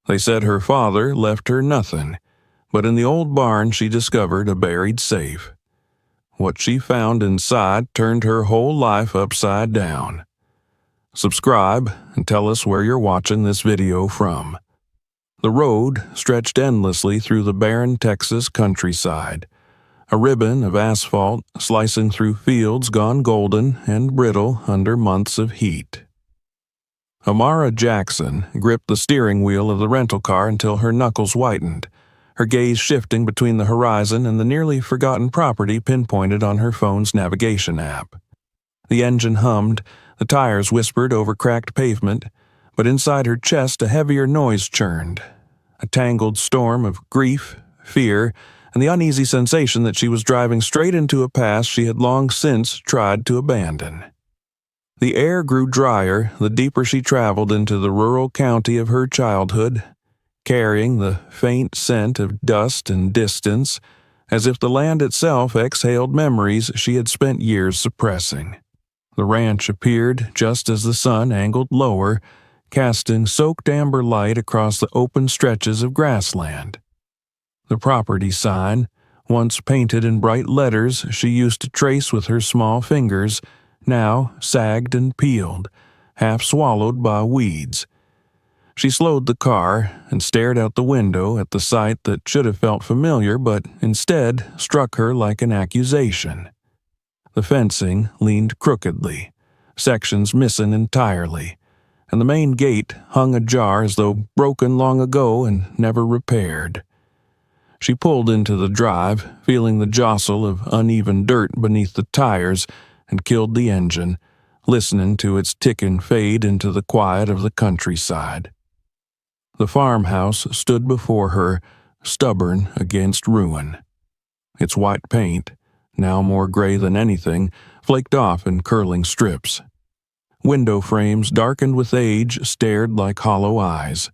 They said her father left her nothing, but in the old barn she discovered a buried safe. What she found inside turned her whole life upside down. Subscribe and tell us where you're watching this video from. The road stretched endlessly through the barren Texas countryside, a ribbon of asphalt slicing through fields gone golden and brittle under months of heat. Amara Jackson gripped the steering wheel of the rental car until her knuckles whitened, her gaze shifting between the horizon and the nearly forgotten property pinpointed on her phone's navigation app. The engine hummed, the tires whispered over cracked pavement, but inside her chest a heavier noise churned, a tangled storm of grief, fear, and the uneasy sensation that she was driving straight into a past she had long since tried to abandon. The air grew drier the deeper she traveled into the rural county of her childhood, carrying the faint scent of dust and distance, as if the land itself exhaled memories she had spent years suppressing. The ranch appeared just as the sun angled lower, casting soaked amber light across the open stretches of grassland. The property sign, once painted in bright letters she used to trace with her small fingers, now sagged and peeled, half swallowed by weeds. She slowed the car and stared out the window at the sight that should have felt familiar but instead struck her like an accusation. The fencing leaned crookedly, sections missing entirely, and the main gate hung ajar as though broken long ago and never repaired. She pulled into the drive, feeling the jostle of uneven dirt beneath the tires, and killed the engine, listening to its ticking fade into the quiet of the countryside. The farmhouse stood before her, stubborn against ruin. Its white paint, now more gray than anything, flaked off in curling strips. Window frames darkened with age stared like hollow eyes.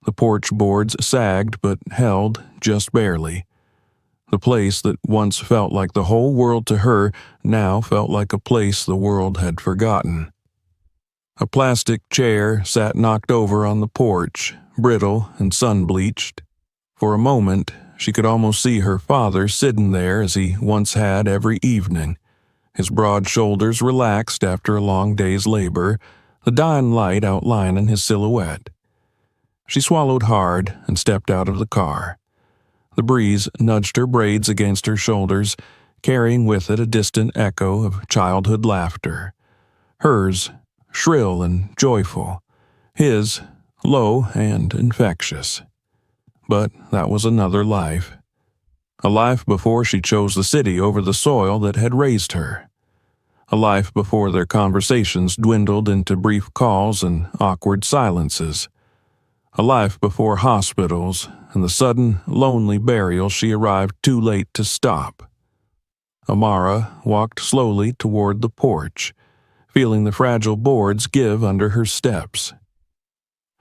The porch boards sagged but held just barely. The place that once felt like the whole world to her now felt like a place the world had forgotten. A plastic chair sat knocked over on the porch, brittle and sun-bleached. For a moment, she could almost see her father sitting there as he once had every evening, his broad shoulders relaxed after a long day's labor, the dying light outlining his silhouette. She swallowed hard and stepped out of the car. The breeze nudged her braids against her shoulders, carrying with it a distant echo of childhood laughter. Hers, shrill and joyful. His, low and infectious. But that was another life. A life before she chose the city over the soil that had raised her. A life before their conversations dwindled into brief calls and awkward silences. A life before hospitals and the sudden, lonely burial she arrived too late to stop. Amara walked slowly toward the porch, feeling the fragile boards give under her steps.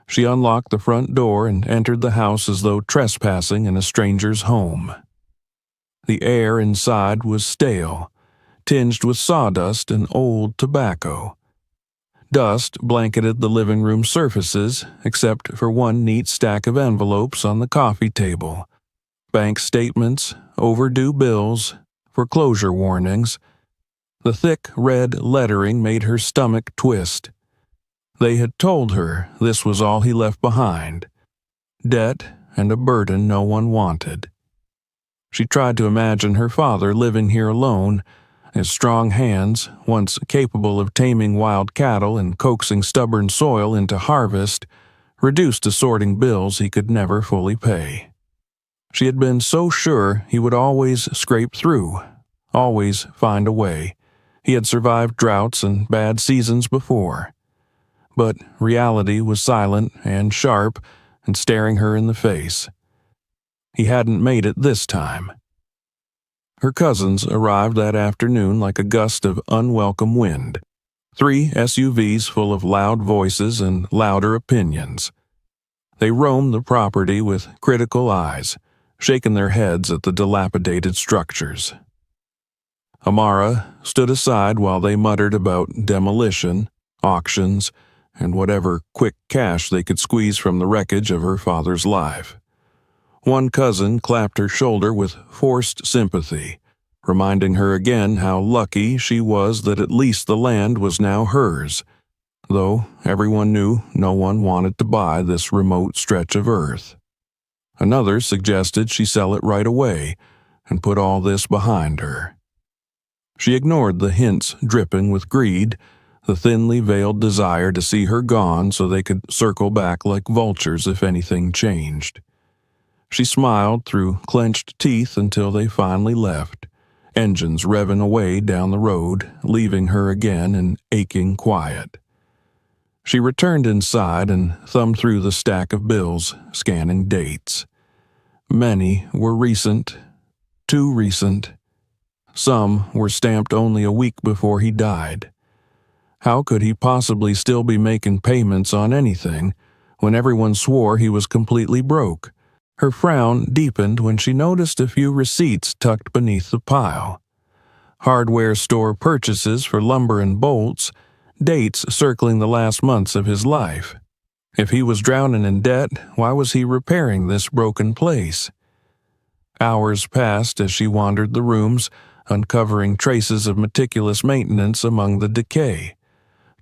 She unlocked the front door and entered the house as though trespassing in a stranger's home. The air inside was stale, tinged with sawdust and old tobacco. Dust blanketed the living room surfaces, except for one neat stack of envelopes on the coffee table. Bank statements, overdue bills, foreclosure warnings. The thick red lettering made her stomach twist. They had told her this was all he left behind. Debt and a burden no one wanted. She tried to imagine her father living here alone, his strong hands, once capable of taming wild cattle and coaxing stubborn soil into harvest, reduced to sorting bills he could never fully pay. She had been so sure he would always scrape through, always find a way. He had survived droughts and bad seasons before. But reality was silent and sharp and staring her in the face. He hadn't made it this time. Her cousins arrived that afternoon like a gust of unwelcome wind. 3 SUVs full of loud voices and louder opinions. They roamed the property with critical eyes, shaking their heads at the dilapidated structures. Amara stood aside while they muttered about demolition, auctions, and whatever quick cash they could squeeze from the wreckage of her father's life. One cousin clapped her shoulder with forced sympathy, reminding her again how lucky she was that at least the land was now hers, though everyone knew no one wanted to buy this remote stretch of earth. Another suggested she sell it right away and put all this behind her. She ignored the hints dripping with greed, the thinly veiled desire to see her gone so they could circle back like vultures if anything changed. She smiled through clenched teeth until they finally left, engines revving away down the road, leaving her again in aching quiet. She returned inside and thumbed through the stack of bills, scanning dates. Many were recent, too recent. Some were stamped only a week before he died. How could he possibly still be making payments on anything when everyone swore he was completely broke? Her frown deepened when she noticed a few receipts tucked beneath the pile. Hardware store purchases for lumber and bolts, dates circling the last months of his life. If he was drowning in debt, why was he repairing this broken place? Hours passed as she wandered the rooms, uncovering traces of meticulous maintenance among the decay.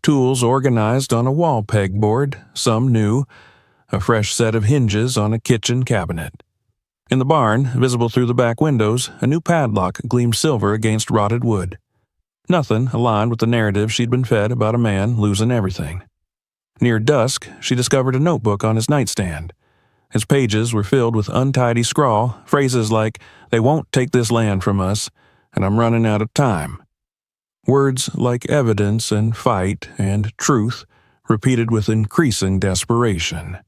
Tools organized on a wall pegboard, some new, a fresh set of hinges on a kitchen cabinet. In the barn, visible through the back windows, a new padlock gleamed silver against rotted wood. Nothing aligned with the narrative she'd been fed about a man losing everything. Near dusk, she discovered a notebook on his nightstand. His pages were filled with untidy scrawl, phrases like, "They won't take this land from us," and "I'm running out of time." Words like evidence and fight and truth, repeated with increasing desperation.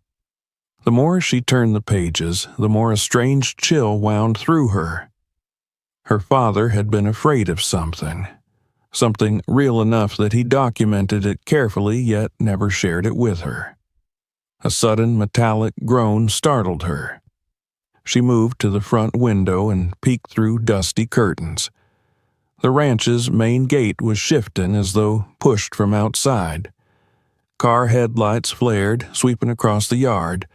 The more she turned the pages, the more a strange chill wound through her. Her father had been afraid of something real enough that he documented it carefully yet never shared it with her. A sudden metallic groan startled her. She moved to the front window and peeked through dusty curtains. The ranch's main gate was shifting as though pushed from outside. Car headlights flared, sweeping across the yard.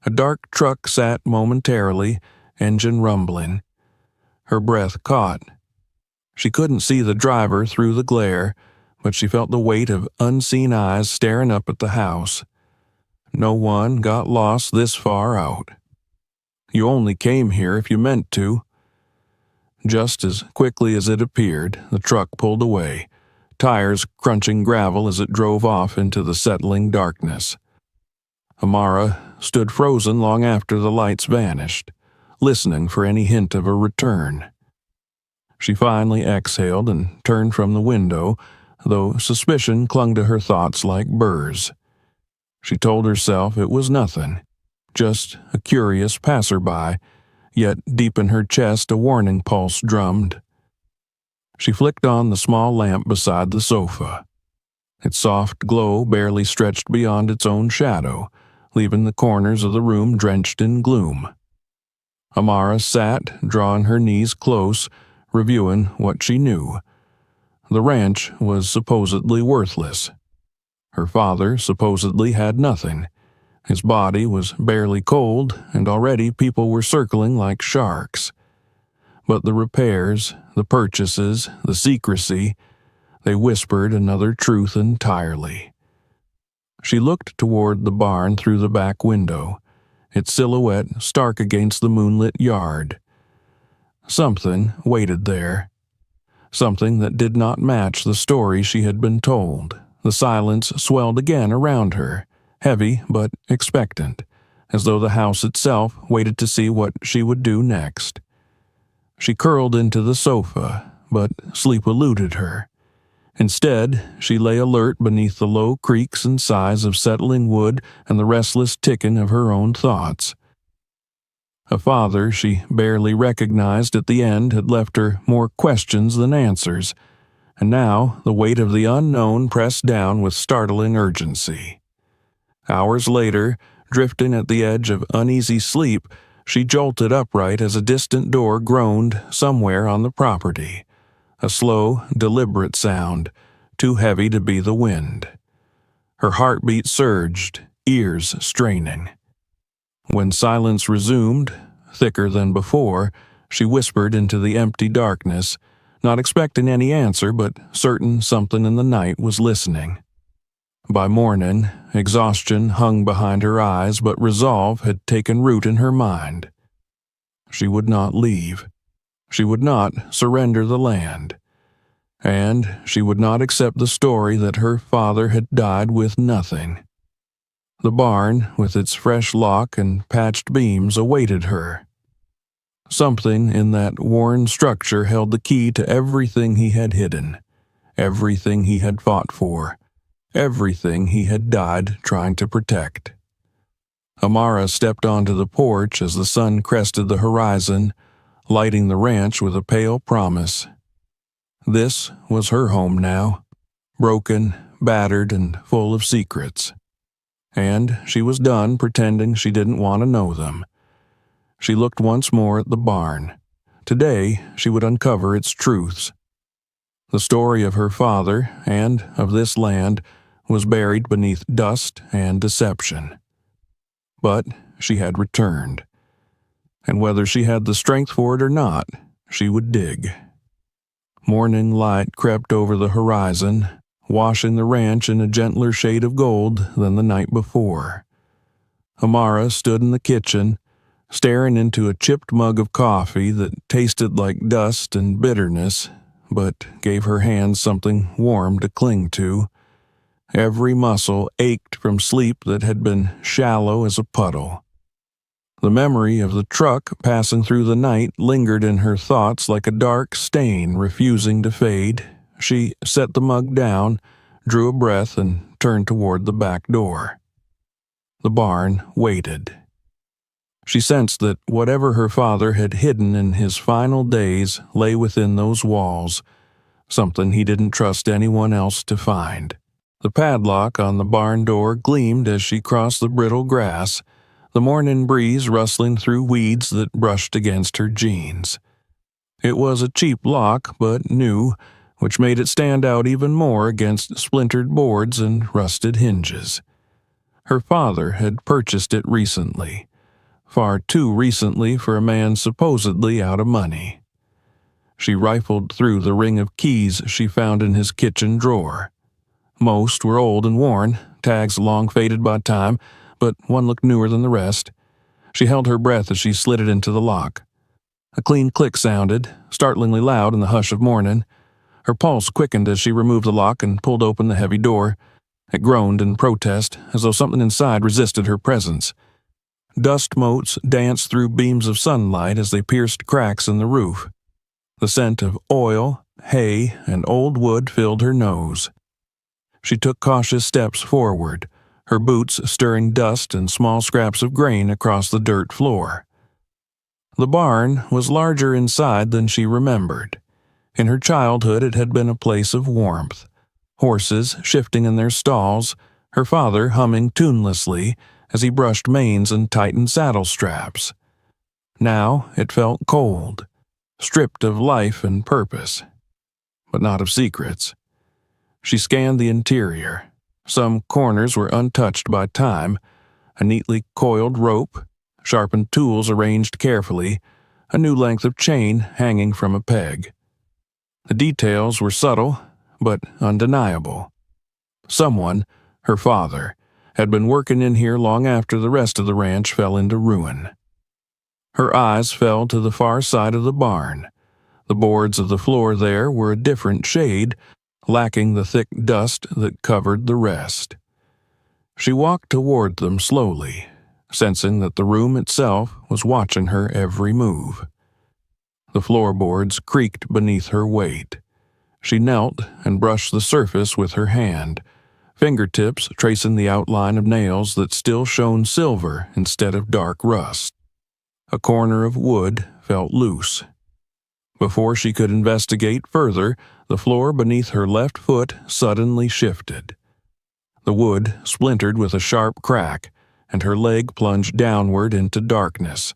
A dark truck sat momentarily, engine rumbling. Her breath caught. She couldn't see the driver through the glare, but she felt the weight of unseen eyes staring up at the house. No one got lost this far out. You only came here if you meant to. Just as quickly as it appeared, the truck pulled away, tires crunching gravel as it drove off into the settling darkness. Amara stood frozen long after the lights vanished, listening for any hint of a return. She finally exhaled and turned from the window, though suspicion clung to her thoughts like burrs. She told herself it was nothing, just a curious passerby, yet deep in her chest a warning pulse drummed. She flicked on the small lamp beside the sofa. Its soft glow barely stretched beyond its own shadow, leaving the corners of the room drenched in gloom. Amara sat, drawing her knees close, reviewing what she knew. The ranch was supposedly worthless. Her father supposedly had nothing. His body was barely cold, and already people were circling like sharks. But the repairs, the purchases, the secrecy, they whispered another truth entirely. She looked toward the barn through the back window, its silhouette stark against the moonlit yard. Something waited there. Something that did not match the story she had been told. The silence swelled again around her, heavy but expectant, as though the house itself waited to see what she would do next. She curled into the sofa, but sleep eluded her. Instead, she lay alert beneath the low creaks and sighs of settling wood and the restless ticking of her own thoughts. A father she barely recognized at the end had left her more questions than answers, and now the weight of the unknown pressed down with startling urgency. Hours later, drifting at the edge of uneasy sleep, she jolted upright as a distant door groaned somewhere on the property, a slow, deliberate sound, too heavy to be the wind. Her heartbeat surged, ears straining. When silence resumed, thicker than before, she whispered into the empty darkness, not expecting any answer but certain something in the night was listening. By morning, exhaustion hung behind her eyes, but resolve had taken root in her mind. She would not leave. She would not surrender the land. And she would not accept the story that her father had died with nothing. The barn, with its fresh lock and patched beams, awaited her. Something in that worn structure held the key to everything he had hidden, everything he had fought for, everything he had died trying to protect. Amara stepped onto the porch as the sun crested the horizon, lighting the ranch with a pale promise. This was her home now, broken, battered, and full of secrets. And she was done pretending she didn't want to know them. She looked once more at the barn. Today, she would uncover its truths. The story of her father and of this land was buried beneath dust and deception. But she had returned. And whether she had the strength for it or not, she would dig. Morning light crept over the horizon, washing the ranch in a gentler shade of gold than the night before. Amara stood in the kitchen, staring into a chipped mug of coffee that tasted like dust and bitterness, but gave her hands something warm to cling to. Every muscle ached from sleep that had been shallow as a puddle. The memory of the truck passing through the night lingered in her thoughts like a dark stain refusing to fade. She set the mug down, drew a breath, and turned toward the back door. The barn waited. She sensed that whatever her father had hidden in his final days lay within those walls, something he didn't trust anyone else to find. The padlock on the barn door gleamed as she crossed the brittle grass, the morning breeze rustling through weeds that brushed against her jeans. It was a cheap lock, but new, which made it stand out even more against splintered boards and rusted hinges. Her father had purchased it recently, far too recently for a man supposedly out of money. She rifled through the ring of keys she found in his kitchen drawer. Most were old and worn, tags long faded by time, but one looked newer than the rest. She held her breath as she slid it into the lock. A clean click sounded, startlingly loud in the hush of morning. Her pulse quickened as she removed the lock and pulled open the heavy door. It groaned in protest, as though something inside resisted her presence. Dust motes danced through beams of sunlight as they pierced cracks in the roof. The scent of oil, hay, and old wood filled her nose. She took cautious steps forward, her boots stirring dust and small scraps of grain across the dirt floor. The barn was larger inside than she remembered. In her childhood it had been a place of warmth. Horses shifting in their stalls, her father humming tunelessly as he brushed manes and tightened saddle straps. Now it felt cold, stripped of life and purpose, but not of secrets. She scanned the interior. Some corners were untouched by time, a neatly coiled rope, sharpened tools arranged carefully, a new length of chain hanging from a peg. The details were subtle, but undeniable. Someone, her father, had been working in here long after the rest of the ranch fell into ruin. Her eyes fell to the far side of the barn. The boards of the floor there were a different shade, lacking the thick dust that covered the rest. She walked toward them slowly, sensing that the room itself was watching her every move. The floorboards creaked beneath her weight. She knelt and brushed the surface with her hand, fingertips tracing the outline of nails that still shone silver instead of dark rust. A corner of wood felt loose. Before she could investigate further, the floor beneath her left foot suddenly shifted. The wood splintered with a sharp crack, and her leg plunged downward into darkness.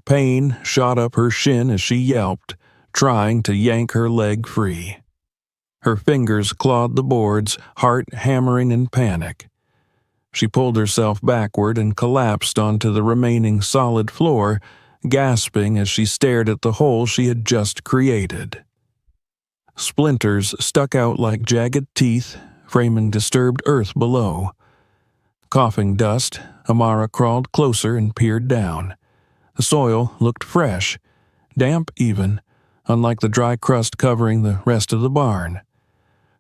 Pain shot up her shin as she yelped, trying to yank her leg free. Her fingers clawed the boards, heart hammering in panic. She pulled herself backward and collapsed onto the remaining solid floor, gasping as she stared at the hole she had just created. Splinters stuck out like jagged teeth, framing disturbed earth below. Coughing dust, Amara crawled closer and peered down. The soil looked fresh, damp even, unlike the dry crust covering the rest of the barn.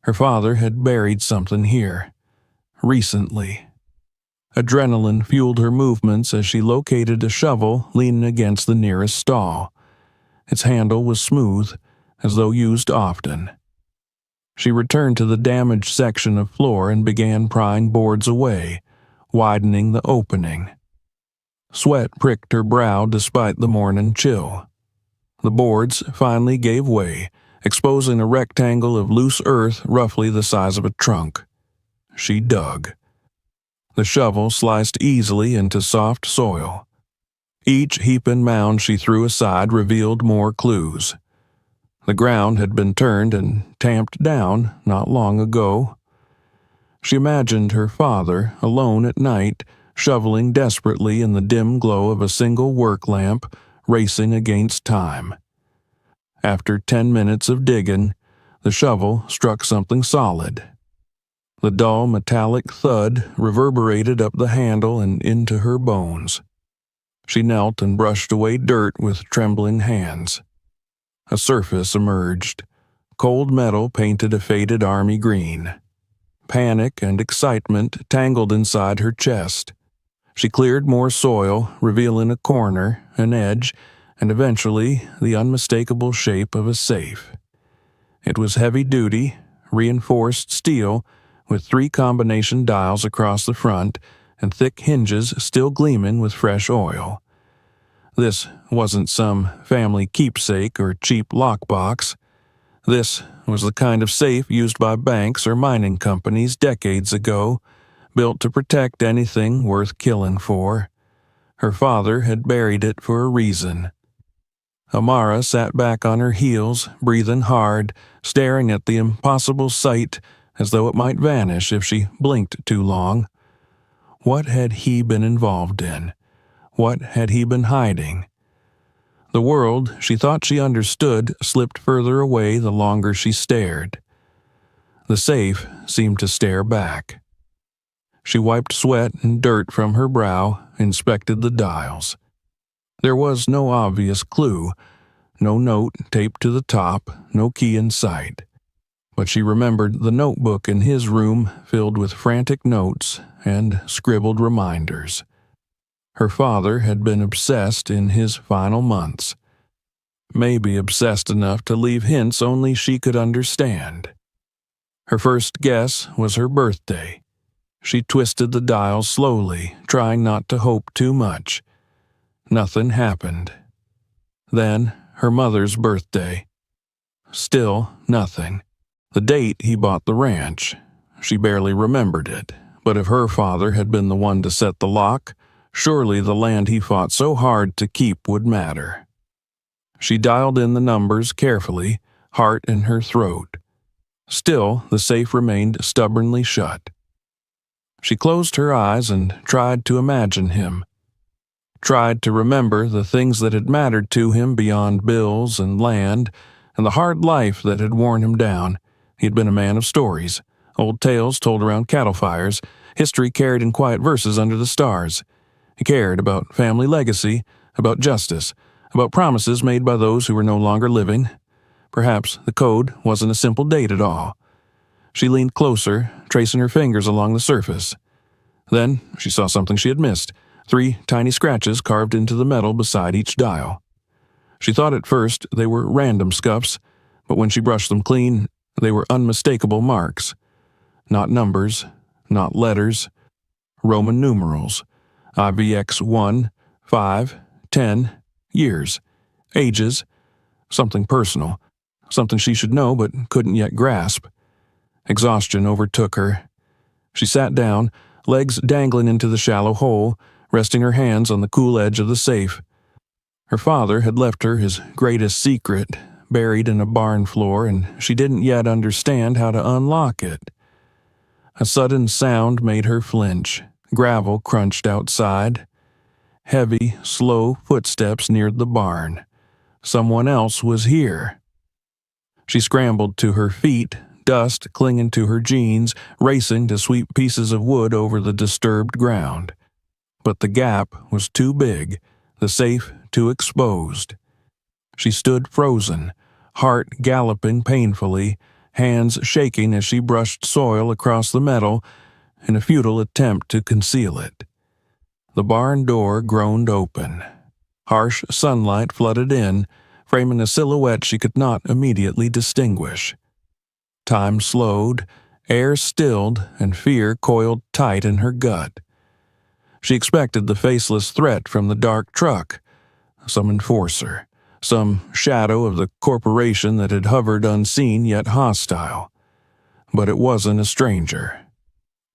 Her father had buried something here. Recently. Adrenaline fueled her movements as she located a shovel leaning against the nearest stall. Its handle was smooth, as though used often. She returned to the damaged section of floor and began prying boards away, widening the opening. Sweat pricked her brow despite the morning chill. The boards finally gave way, exposing a rectangle of loose earth roughly the size of a trunk. She dug. The shovel sliced easily into soft soil. Each heap and mound she threw aside revealed more clues. The ground had been turned and tamped down not long ago. She imagined her father, alone at night, shoveling desperately in the dim glow of a single work lamp, racing against time. After 10 minutes of digging, the shovel struck something solid. The dull metallic thud reverberated up the handle and into her bones. She knelt and brushed away dirt with trembling hands. A surface emerged. Cold metal painted a faded army green. Panic and excitement tangled inside her chest. She cleared more soil, revealing a corner, an edge, and eventually the unmistakable shape of a safe. It was heavy-duty, reinforced steel, with 3 combination dials across the front and thick hinges still gleaming with fresh oil. This wasn't some family keepsake or cheap lockbox. This was the kind of safe used by banks or mining companies decades ago, built to protect anything worth killing for. Her father had buried it for a reason. Amara sat back on her heels, breathing hard, staring at the impossible sight as though it might vanish if she blinked too long. What had he been involved in? What had he been hiding? The world she thought she understood slipped further away the longer she stared. The safe seemed to stare back. She wiped sweat and dirt from her brow, inspected the dials. There was no obvious clue, no note taped to the top, no key in sight. But she remembered the notebook in his room filled with frantic notes and scribbled reminders. Her father had been obsessed in his final months. Maybe obsessed enough to leave hints only she could understand. Her first guess was her birthday. She twisted the dial slowly, trying not to hope too much. Nothing happened. Then, her mother's birthday. Still nothing. The date he bought the ranch. She barely remembered it, but if her father had been the one to set the lock, surely the land he fought so hard to keep would matter. She dialed in the numbers carefully, heart in her throat. Still, the safe remained stubbornly shut. She closed her eyes and tried to imagine him. Tried to remember the things that had mattered to him beyond bills and land, and the hard life that had worn him down. He had been a man of stories, old tales told around cattle fires, history carried in quiet verses under the stars. He cared about family legacy, about justice, about promises made by those who were no longer living. Perhaps the code wasn't a simple date at all. She leaned closer, tracing her fingers along the surface. Then she saw something she had missed, 3 tiny scratches carved into the metal beside each dial. She thought at first they were random scuffs, but when she brushed them clean, they were unmistakable marks. Not numbers, not letters, Roman numerals. IVX 1, 5, 10, years, ages, something personal, something she should know but couldn't yet grasp. Exhaustion overtook her. She sat down, legs dangling into the shallow hole, resting her hands on the cool edge of the safe. Her father had left her his greatest secret, buried in a barn floor, and she didn't yet understand how to unlock it. A sudden sound made her flinch. Gravel crunched outside. Heavy, slow footsteps neared the barn. Someone else was here. She scrambled to her feet, dust clinging to her jeans, racing to sweep pieces of wood over the disturbed ground. But the gap was too big, the safe too exposed. She stood frozen, heart galloping painfully, hands shaking as she brushed soil across the metal in a futile attempt to conceal it. The barn door groaned open. Harsh sunlight flooded in, framing a silhouette she could not immediately distinguish. Time slowed, air stilled, and fear coiled tight in her gut. She expected the faceless threat from the dark truck, some enforcer, some shadow of the corporation that had hovered unseen yet hostile. But it wasn't a stranger.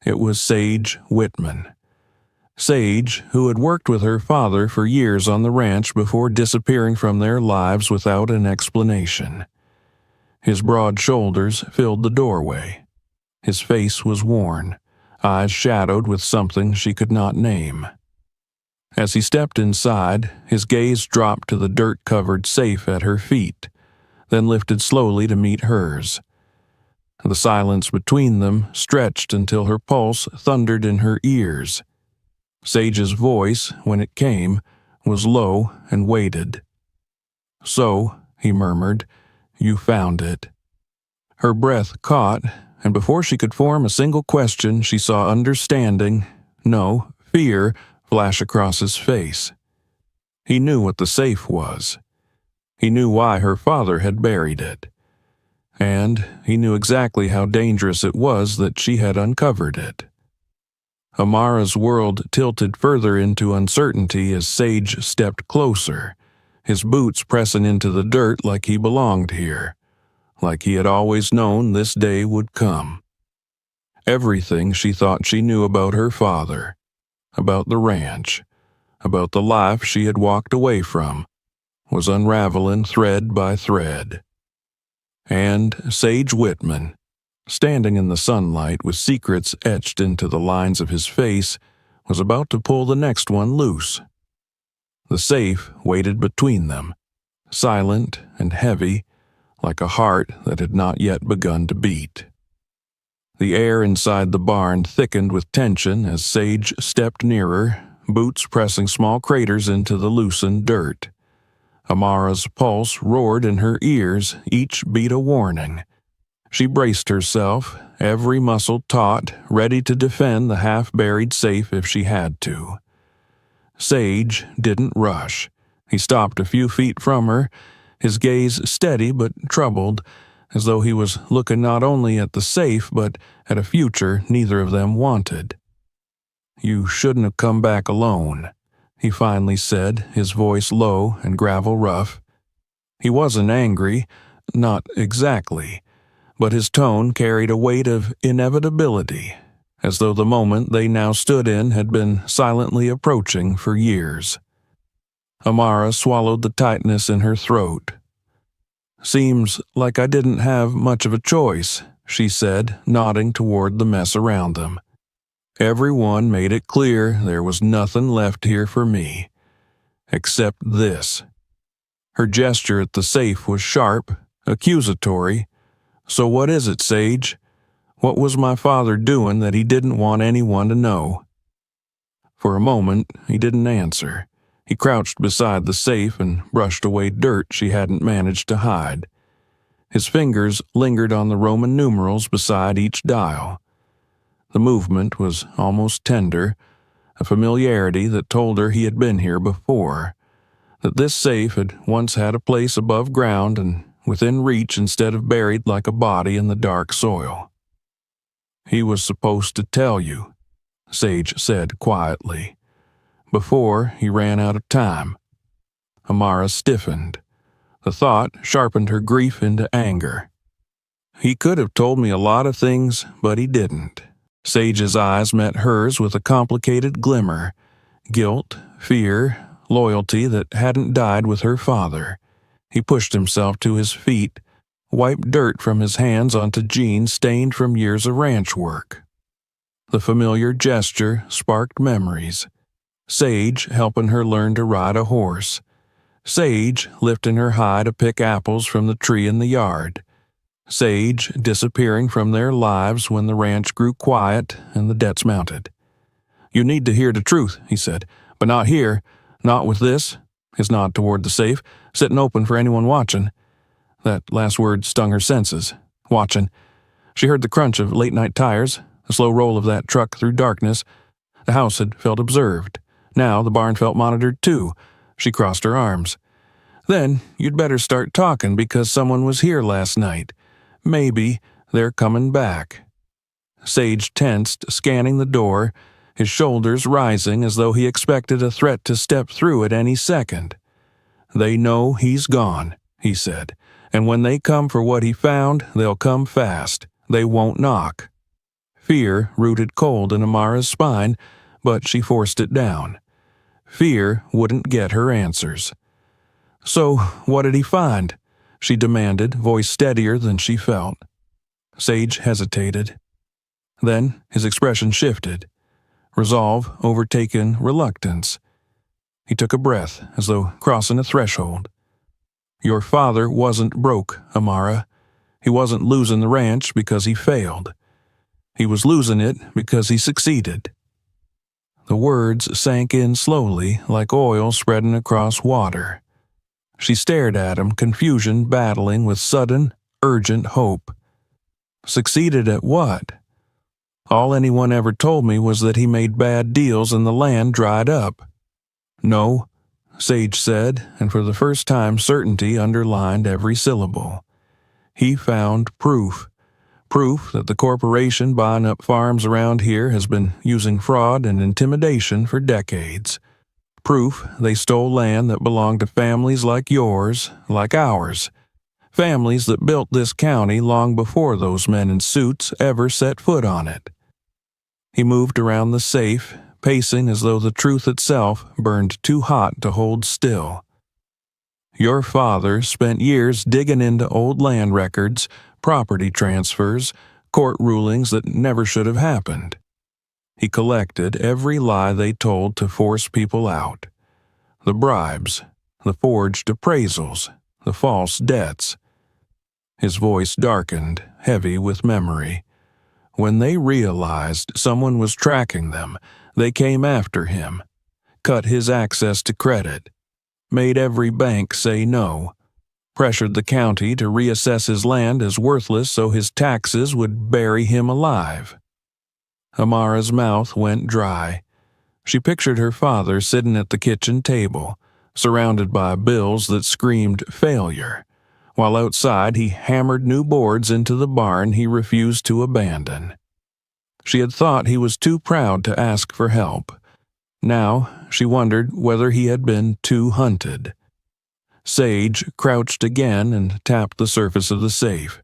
It was Sage Whitman. Sage, who had worked with her father for years on the ranch before disappearing from their lives without an explanation. His broad shoulders filled the doorway. His face was worn, eyes shadowed with something she could not name. As he stepped inside, his gaze dropped to the dirt-covered safe at her feet, then lifted slowly to meet hers. The silence between them stretched until her pulse thundered in her ears. Sage's voice, when it came, was low and weighted. "So," he murmured, "you found it." Her breath caught, and before she could form a single question, she saw understanding, no, fear, flash across his face. He knew what the safe was. He knew why her father had buried it. And he knew exactly how dangerous it was that she had uncovered it. Amara's world tilted further into uncertainty as Sage stepped closer, his boots pressing into the dirt like he belonged here, like he had always known this day would come. Everything she thought she knew about her father, about the ranch, about the life she had walked away from, was unraveling thread by thread. And Sage Whitman, standing in the sunlight with secrets etched into the lines of his face, was about to pull the next one loose. The safe waited between them, silent and heavy, like a heart that had not yet begun to beat. The air inside the barn thickened with tension as Sage stepped nearer, boots pressing small craters into the loosened dirt. Amara's pulse roared in her ears, each beat a warning. She braced herself, every muscle taut, ready to defend the half-buried safe if she had to. Sage didn't rush. He stopped a few feet from her, his gaze steady but troubled, as though he was looking not only at the safe but at a future neither of them wanted. "You shouldn't have come back alone," he finally said, his voice low and gravel rough. He wasn't angry, not exactly, but his tone carried a weight of inevitability, as though the moment they now stood in had been silently approaching for years. Amara swallowed the tightness in her throat. "Seems like I didn't have much of a choice," she said, nodding toward the mess around them. "Everyone made it clear there was nothing left here for me, except this." Her gesture at the safe was sharp, accusatory. "So what is it, Sage? What was my father doing that he didn't want anyone to know?" For a moment, he didn't answer. He crouched beside the safe and brushed away dirt she hadn't managed to hide. His fingers lingered on the Roman numerals beside each dial. The movement was almost tender, a familiarity that told her he had been here before, that this safe had once had a place above ground and within reach instead of buried like a body in the dark soil. "He was supposed to tell you," Sage said quietly. "Before he ran out of time." Amara stiffened. The thought sharpened her grief into anger. "He could have told me a lot of things, but he didn't." Sage's eyes met hers with a complicated glimmer, guilt, fear, loyalty that hadn't died with her father. He pushed himself to his feet, wiped dirt from his hands onto jeans stained from years of ranch work. The familiar gesture sparked memories. Sage helping her learn to ride a horse. Sage lifting her high to pick apples from the tree in the yard. Sage disappearing from their lives when the ranch grew quiet and the debts mounted. "You need to hear the truth," he said, "but not here, not with this," his nod toward the safe, sitting open for anyone watching. That last word stung her senses. Watching. She heard the crunch of late-night tires, the slow roll of that truck through darkness. The house had felt observed. Now the barn felt monitored too. She crossed her arms. "Then you'd better start talking because someone was here last night. Maybe they're coming back." Sage tensed, scanning the door, his shoulders rising as though he expected a threat to step through at any second. "They know he's gone," he said, "and when they come for what he found, they'll come fast. They won't knock." Fear rooted cold in Amara's spine, but she forced it down. Fear wouldn't get her answers. "So, what did he find?" she demanded, voice steadier than she felt. Sage hesitated. Then his expression shifted. Resolve overtaken reluctance. He took a breath, as though crossing a threshold. "Your father wasn't broke, Amara. He wasn't losing the ranch because he failed. He was losing it because he succeeded." The words sank in slowly, like oil spreading across water. She stared at him, confusion battling with sudden, urgent hope. Succeeded at what? All anyone ever told me was that he made bad deals and the land dried up. "No," Sage said, and for the first time certainty underlined every syllable. "He found proof. Proof that the corporation buying up farms around here has been using fraud and intimidation for decades. Proof they stole land that belonged to families like yours, like ours. Families that built this county long before those men in suits ever set foot on it." He moved around the safe, pacing as though the truth itself burned too hot to hold still. "Your father spent years digging into old land records, property transfers, court rulings that never should have happened. He collected every lie they told to force people out. The bribes, the forged appraisals, the false debts." His voice darkened, heavy with memory. "When they realized someone was tracking them, they came after him, cut his access to credit, made every bank say no, pressured the county to reassess his land as worthless so his taxes would bury him alive." Amara's mouth went dry. She pictured her father sitting at the kitchen table, surrounded by bills that screamed failure, while outside he hammered new boards into the barn he refused to abandon. She had thought he was too proud to ask for help. Now she wondered whether he had been too hunted. Sage crouched again and tapped the surface of the safe.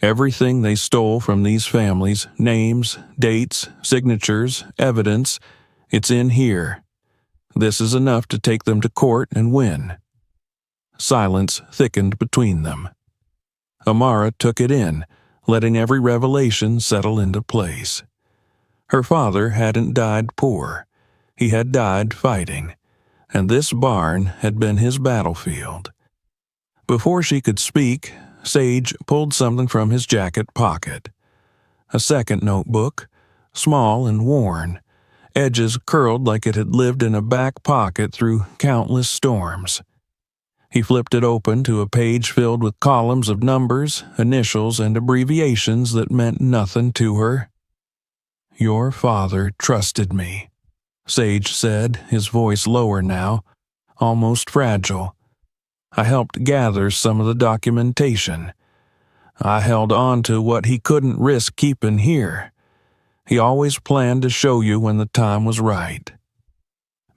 Everything they stole from these families, names, dates, signatures, evidence, it's in here. This is enough to take them to court and win. Silence thickened between them. Amara took it in, letting every revelation settle into place. Her father hadn't died poor. He had died fighting, and this barn had been his battlefield. Before she could speak, Sage pulled something from his jacket pocket. A second notebook, small and worn, edges curled like it had lived in a back pocket through countless storms. He flipped it open to a page filled with columns of numbers, initials, and abbreviations that meant nothing to her. "Your father trusted me," Sage said, his voice lower now, almost fragile. "I helped gather some of the documentation. I held on to what he couldn't risk keeping here. He always planned to show you when the time was right."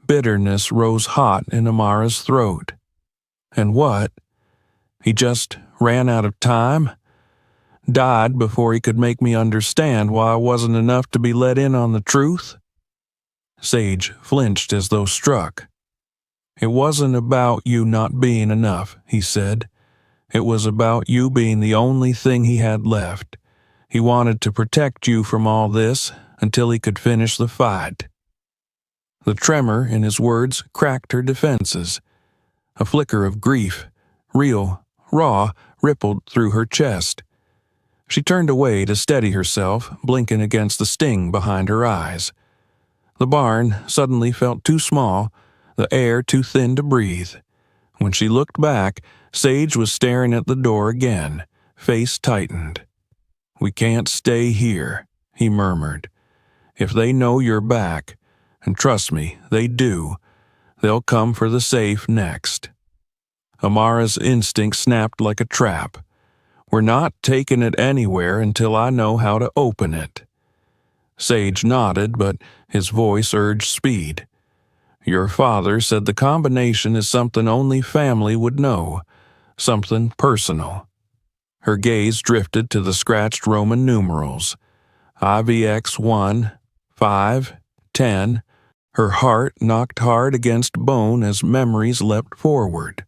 Bitterness rose hot in Amara's throat. And what? He just ran out of time? Died before he could make me understand why I wasn't enough to be let in on the truth? Sage flinched as though struck. It wasn't about you not being enough, he said. It was about you being the only thing he had left. He wanted to protect you from all this until he could finish the fight. The tremor in his words cracked her defenses. A flicker of grief, real, raw, rippled through her chest. She turned away to steady herself, blinking against the sting behind her eyes. The barn suddenly felt too small, the air too thin to breathe. When she looked back, Sage was staring at the door again, face tightened. "We can't stay here," he murmured. "If they know you're back, and trust me, they do, they'll come for the safe next." Amara's instinct snapped like a trap. "We're not taking it anywhere until I know how to open it." Sage nodded, but his voice urged speed. "Your father said the combination is something only family would know, something personal." Her gaze drifted to the scratched Roman numerals. IVX 1, 5, 10. Her heart knocked hard against bone as memories leapt forward.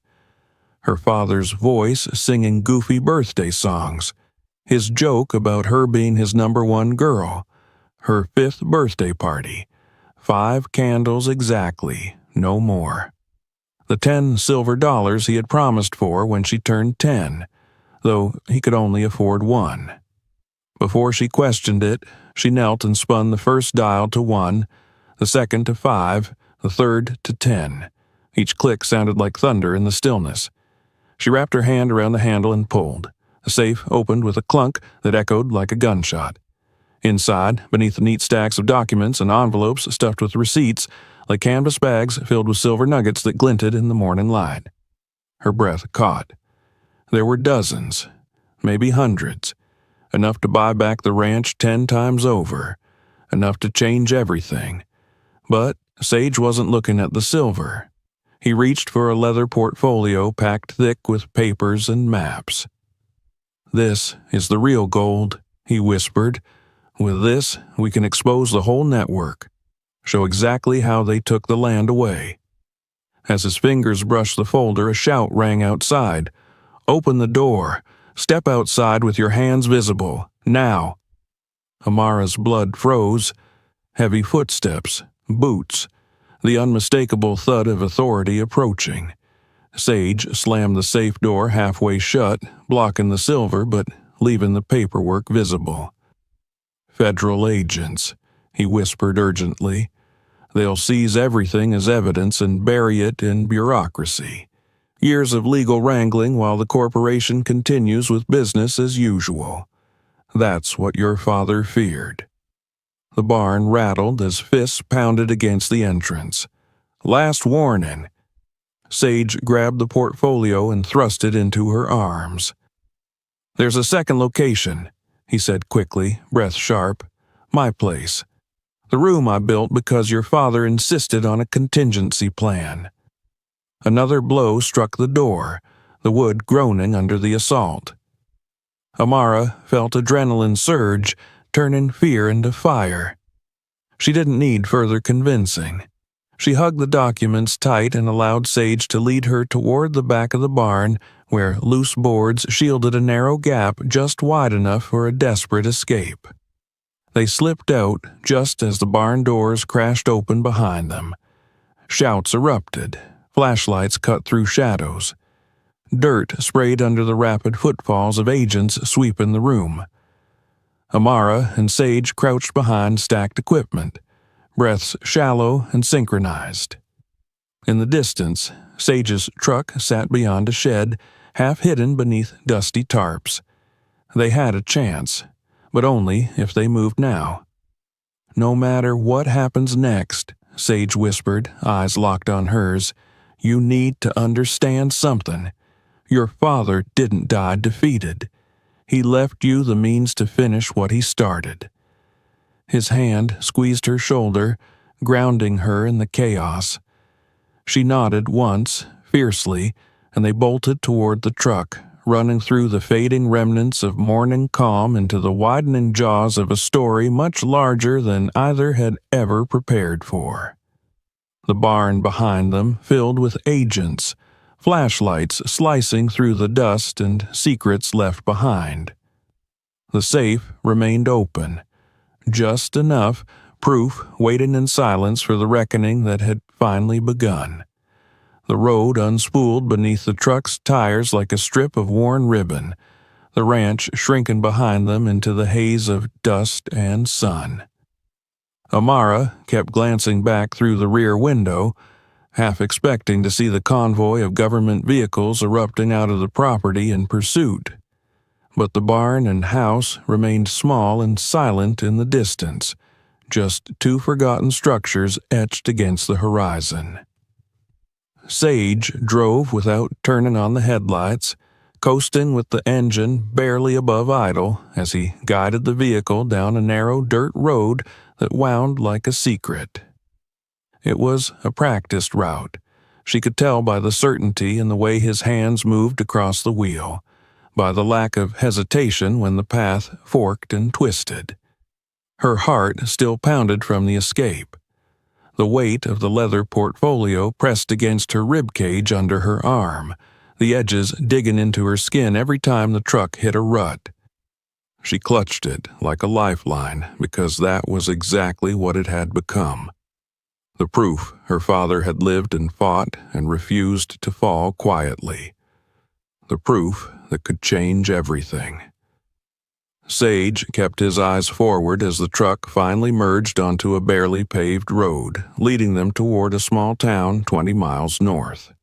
Her father's voice singing goofy birthday songs, his joke about her being his #1 girl, her 5th birthday party, 5 candles exactly, no more. The 10 silver dollars he had promised for when she turned 10, though he could only afford 1. Before she questioned it, she knelt and spun the first dial to 1, the second to 5, the third to 10. Each click sounded like thunder in the stillness. She wrapped her hand around the handle and pulled. The safe opened with a clunk that echoed like a gunshot. Inside, beneath the neat stacks of documents and envelopes stuffed with receipts, lay canvas bags filled with silver nuggets that glinted in the morning light. Her breath caught. There were dozens, maybe hundreds, enough to buy back the ranch 10 times over, enough to change everything. But Sage wasn't looking at the silver. He reached for a leather portfolio packed thick with papers and maps. "This is the real gold," he whispered. "With this, we can expose the whole network, show exactly how they took the land away." As his fingers brushed the folder, a shout rang outside. "Open the door! Step outside with your hands visible! Now!" Amara's blood froze. Heavy footsteps, boots, the unmistakable thud of authority approaching. Sage slammed the safe door halfway shut, blocking the silver but leaving the paperwork visible. "Federal agents," he whispered urgently. "They'll seize everything as evidence and bury it in bureaucracy. Years of legal wrangling while the corporation continues with business as usual. That's what your father feared." The barn rattled as fists pounded against the entrance. "Last warning." Sage grabbed the portfolio and thrust it into her arms. "There's a second location," he said quickly, breath sharp. "My place. The room I built because your father insisted on a contingency plan." Another blow struck the door, the wood groaning under the assault. Amara felt adrenaline surge, turning fear into fire. She didn't need further convincing. She hugged the documents tight and allowed Sage to lead her toward the back of the barn, where loose boards shielded a narrow gap just wide enough for a desperate escape. They slipped out just as the barn doors crashed open behind them. Shouts erupted. Flashlights cut through shadows. Dirt sprayed under the rapid footfalls of agents sweeping the room. Amara and Sage crouched behind stacked equipment, breaths shallow and synchronized. In the distance, Sage's truck sat beyond a shed, half hidden beneath dusty tarps. They had a chance, but only if they moved now. "No matter what happens next," Sage whispered, eyes locked on hers, "you need to understand something. Your father didn't die defeated. He left you the means to finish what he started." His hand squeezed her shoulder, grounding her in the chaos. She nodded once, fiercely, and they bolted toward the truck, running through the fading remnants of morning calm into the widening jaws of a story much larger than either had ever prepared for. The barn behind them filled with agents, flashlights slicing through the dust and secrets left behind. The safe remained open, just enough proof waiting in silence for the reckoning that had finally begun. The road unspooled beneath the truck's tires like a strip of worn ribbon, the ranch shrinking behind them into the haze of dust and sun. Amara kept glancing back through the rear window, half expecting to see the convoy of government vehicles erupting out of the property in pursuit. But the barn and house remained small and silent in the distance, just two forgotten structures etched against the horizon. Sage drove without turning on the headlights, coasting with the engine barely above idle as he guided the vehicle down a narrow dirt road that wound like a secret. It was a practiced route. She could tell by the certainty in the way his hands moved across the wheel, by the lack of hesitation when the path forked and twisted. Her heart still pounded from the escape. The weight of the leather portfolio pressed against her ribcage under her arm, the edges digging into her skin every time the truck hit a rut. She clutched it like a lifeline because that was exactly what it had become. The proof her father had lived and fought and refused to fall quietly. The proof that could change everything. Sage kept his eyes forward as the truck finally merged onto a barely paved road, leading them toward a small town 20 miles north.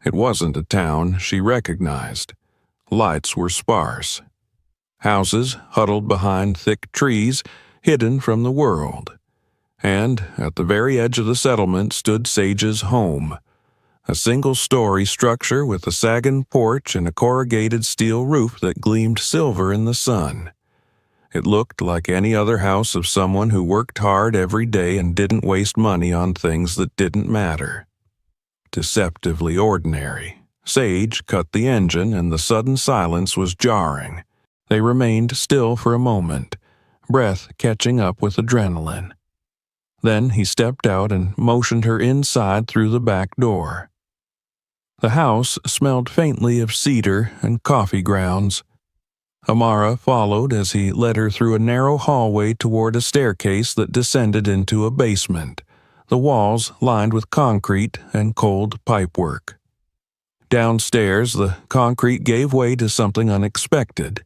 It wasn't a town she recognized. Lights were sparse. Houses huddled behind thick trees, hidden from the world. And at the very edge of the settlement stood Sage's home, a single-story structure with a sagging porch and a corrugated steel roof that gleamed silver in the sun. It looked like any other house of someone who worked hard every day and didn't waste money on things that didn't matter. Deceptively ordinary. Sage cut the engine, and the sudden silence was jarring. They remained still for a moment, breath catching up with adrenaline. Then he stepped out and motioned her inside through the back door. The house smelled faintly of cedar and coffee grounds. Amara followed as he led her through a narrow hallway toward a staircase that descended into a basement, the walls lined with concrete and cold pipework. Downstairs, the concrete gave way to something unexpected.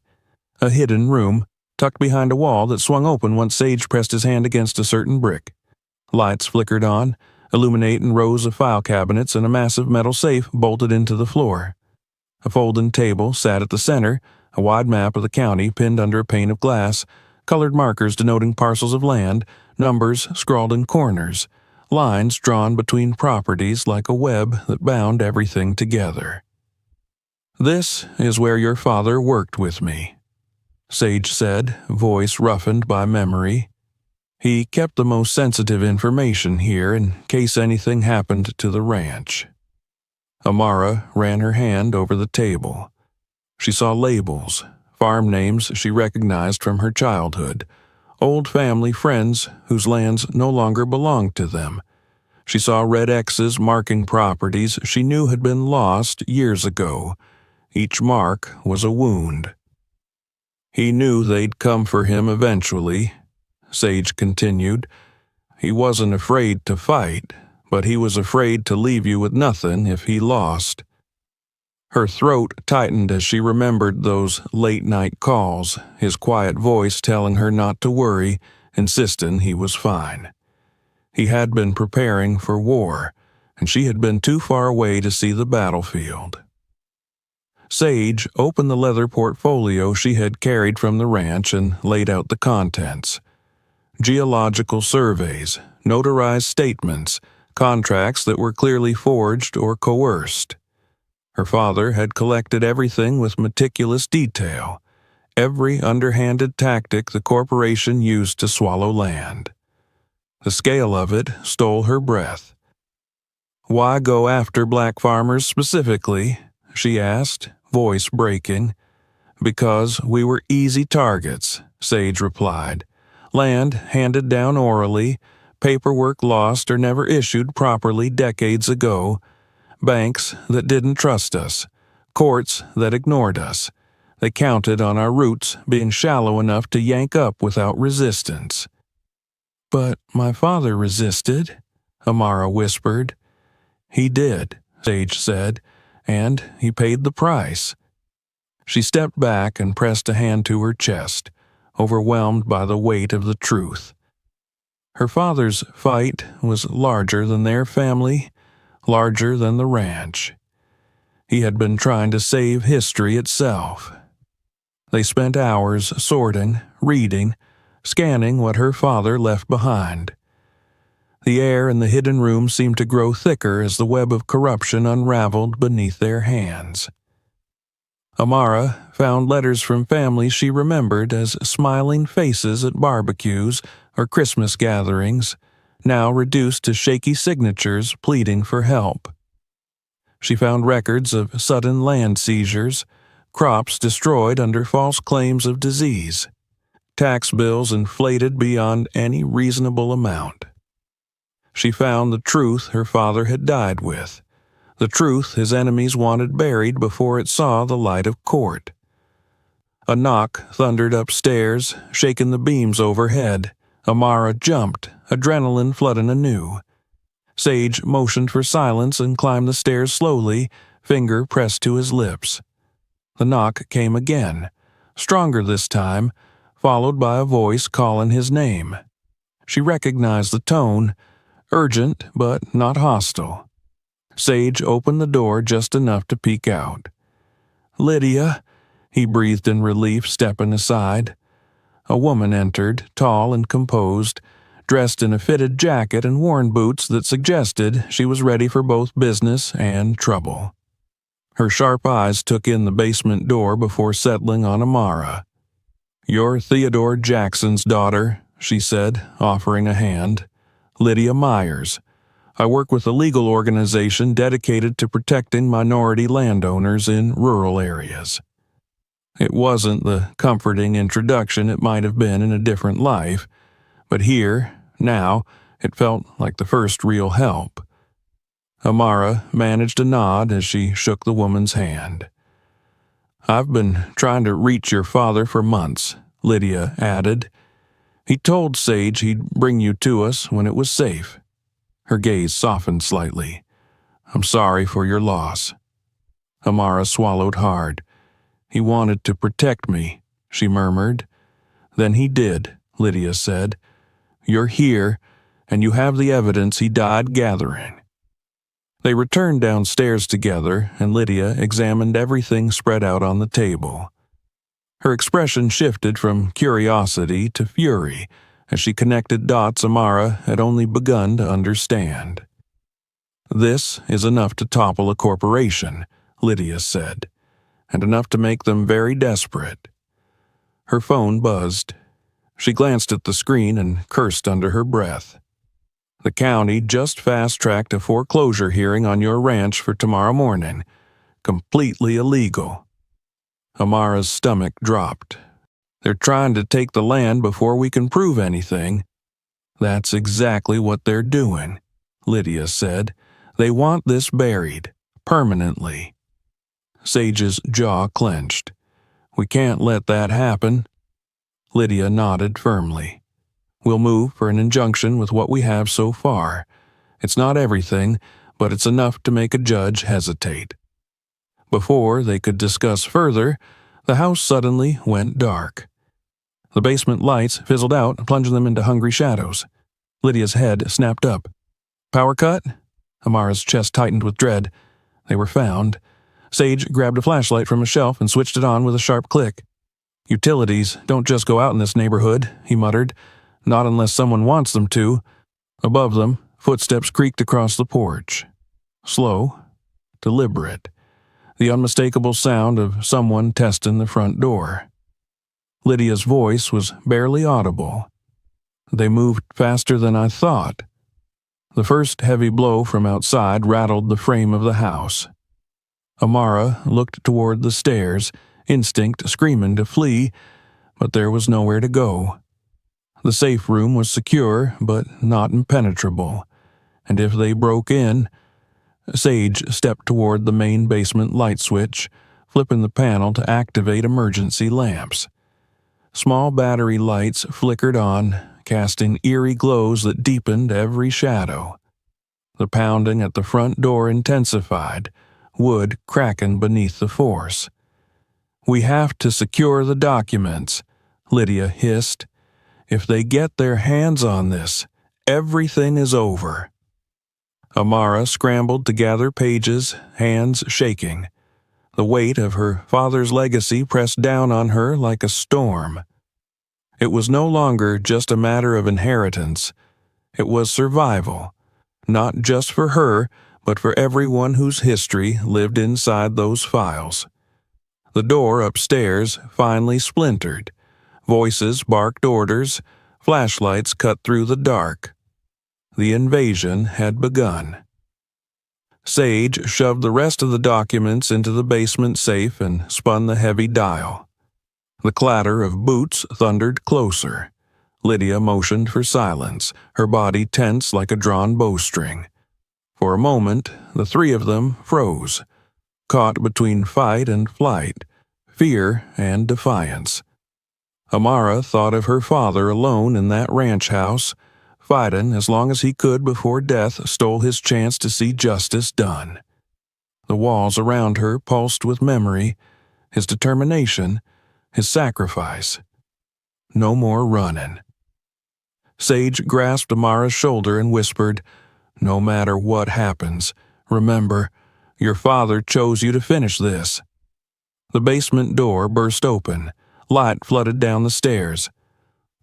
A hidden room, tucked behind a wall that swung open once Sage pressed his hand against a certain brick. Lights flickered on, illuminating rows of file cabinets and a massive metal safe bolted into the floor. A folding table sat at the center, a wide map of the county pinned under a pane of glass, colored markers denoting parcels of land, numbers scrawled in corners, lines drawn between properties like a web that bound everything together. "This is where your father worked with me," Sage said, voice roughened by memory. "He kept the most sensitive information here in case anything happened to the ranch." Amara ran her hand over the table. She saw labels, farm names she recognized from her childhood, old family friends whose lands no longer belonged to them. She saw red X's marking properties she knew had been lost years ago. Each mark was a wound. "He knew they'd come for him eventually," Sage continued. "He wasn't afraid to fight, but he was afraid to leave you with nothing if he lost." Her throat tightened as she remembered those late-night calls, his quiet voice telling her not to worry, insisting he was fine. He had been preparing for war, and she had been too far away to see the battlefield. Sage opened the leather portfolio she had carried from the ranch and laid out the contents. Geological surveys, notarized statements, contracts that were clearly forged or coerced. Her father had collected everything with meticulous detail, every underhanded tactic the corporation used to swallow land. The scale of it stole her breath. "Why go after black farmers specifically?" she asked, voice breaking. "Because we were easy targets," Sage replied. "Land handed down orally, paperwork lost or never issued properly decades ago, banks that didn't trust us, courts that ignored us. They counted on our roots being shallow enough to yank up without resistance. "But my father resisted," Amara whispered. "He did," Sage said, "and he paid the price." She stepped back and pressed a hand to her chest, overwhelmed by the weight of the truth. Her father's fight was larger than their family, larger than the ranch. He had been trying to save history itself. They spent hours sorting, reading, scanning what her father left behind. The air in the hidden room seemed to grow thicker as the web of corruption unraveled beneath their hands. Amara found letters from families she remembered as smiling faces at barbecues or Christmas gatherings, now reduced to shaky signatures pleading for help. She found records of sudden land seizures, crops destroyed under false claims of disease, tax bills inflated beyond any reasonable amount. She found the truth her father had died with, the truth his enemies wanted buried before it saw the light of court. A knock thundered upstairs, shaking the beams overhead. Amara jumped, adrenaline flooding anew. Sage motioned for silence and climbed the stairs slowly, finger pressed to his lips. The knock came again, stronger this time, followed by a voice calling his name. She recognized the tone, urgent but not hostile. Sage opened the door just enough to peek out. "Lydia," he breathed in relief, stepping aside. A woman entered, tall and composed, dressed in a fitted jacket and worn boots that suggested she was ready for both business and trouble. Her sharp eyes took in the basement door before settling on Amara. "You're Theodore Jackson's daughter," she said, offering a hand. "Lydia Myers. I work with a legal organization dedicated to protecting minority landowners in rural areas." It wasn't the comforting introduction it might have been in a different life, but here, now, it felt like the first real help. Amara managed a nod as she shook the woman's hand. "I've been trying to reach your father for months," Lydia added. "He told Sage he'd bring you to us when it was safe." Her gaze softened slightly. "I'm sorry for your loss." Amara swallowed hard. "He wanted to protect me," she murmured. "Then he did," Lydia said. "You're here, and you have the evidence he died gathering." They returned downstairs together, and Lydia examined everything spread out on the table. Her expression shifted from curiosity to fury as she connected dots Amara had only begun to understand. "This is enough to topple a corporation," Lydia said, "and enough to make them very desperate." Her phone buzzed. She glanced at the screen and cursed under her breath. "The county just fast-tracked a foreclosure hearing on your ranch for tomorrow morning. Completely illegal." Amara's stomach dropped. "They're trying to take the land before we can prove anything." "That's exactly what they're doing," Lydia said. "They want this buried, permanently." Sage's jaw clenched. "We can't let that happen." Lydia nodded firmly. "We'll move for an injunction with what we have so far. It's not everything, but it's enough to make a judge hesitate." Before they could discuss further, the house suddenly went dark. The basement lights fizzled out, plunging them into hungry shadows. Lydia's head snapped up. "Power cut?" Amara's chest tightened with dread. They were found. Sage grabbed a flashlight from a shelf and switched it on with a sharp click. "Utilities don't just go out in this neighborhood," he muttered. "Not unless someone wants them to." Above them, footsteps creaked across the porch. Slow, deliberate. The unmistakable sound of someone testing the front door. Lydia's voice was barely audible. "They moved faster than I thought." The first heavy blow from outside rattled the frame of the house. Amara looked toward the stairs, instinct screaming to flee, but there was nowhere to go. The safe room was secure, but not impenetrable, and if they broke in, Sage stepped toward the main basement light switch, flipping the panel to activate emergency lamps. Small battery lights flickered on, casting eerie glows that deepened every shadow. The pounding at the front door intensified, wood cracking beneath the force. "We have to secure the documents," Lydia hissed. "If they get their hands on this, everything is over." Amara scrambled to gather pages, hands shaking. The weight of her father's legacy pressed down on her like a storm. It was no longer just a matter of inheritance. It was survival, not just for her, but for everyone whose history lived inside those files. The door upstairs finally splintered. Voices barked orders, flashlights cut through the dark. The invasion had begun. Sage shoved the rest of the documents into the basement safe and spun the heavy dial. The clatter of boots thundered closer. Lydia motioned for silence, her body tense like a drawn bowstring. For a moment, the three of them froze, caught between fight and flight, fear and defiance. Amara thought of her father alone in that ranch house, fighting as long as he could before death stole his chance to see justice done. The walls around her pulsed with memory, his determination, his sacrifice. No more running. Sage grasped Amara's shoulder and whispered, "No matter what happens, remember, your father chose you to finish this." The basement door burst open. Light flooded down the stairs.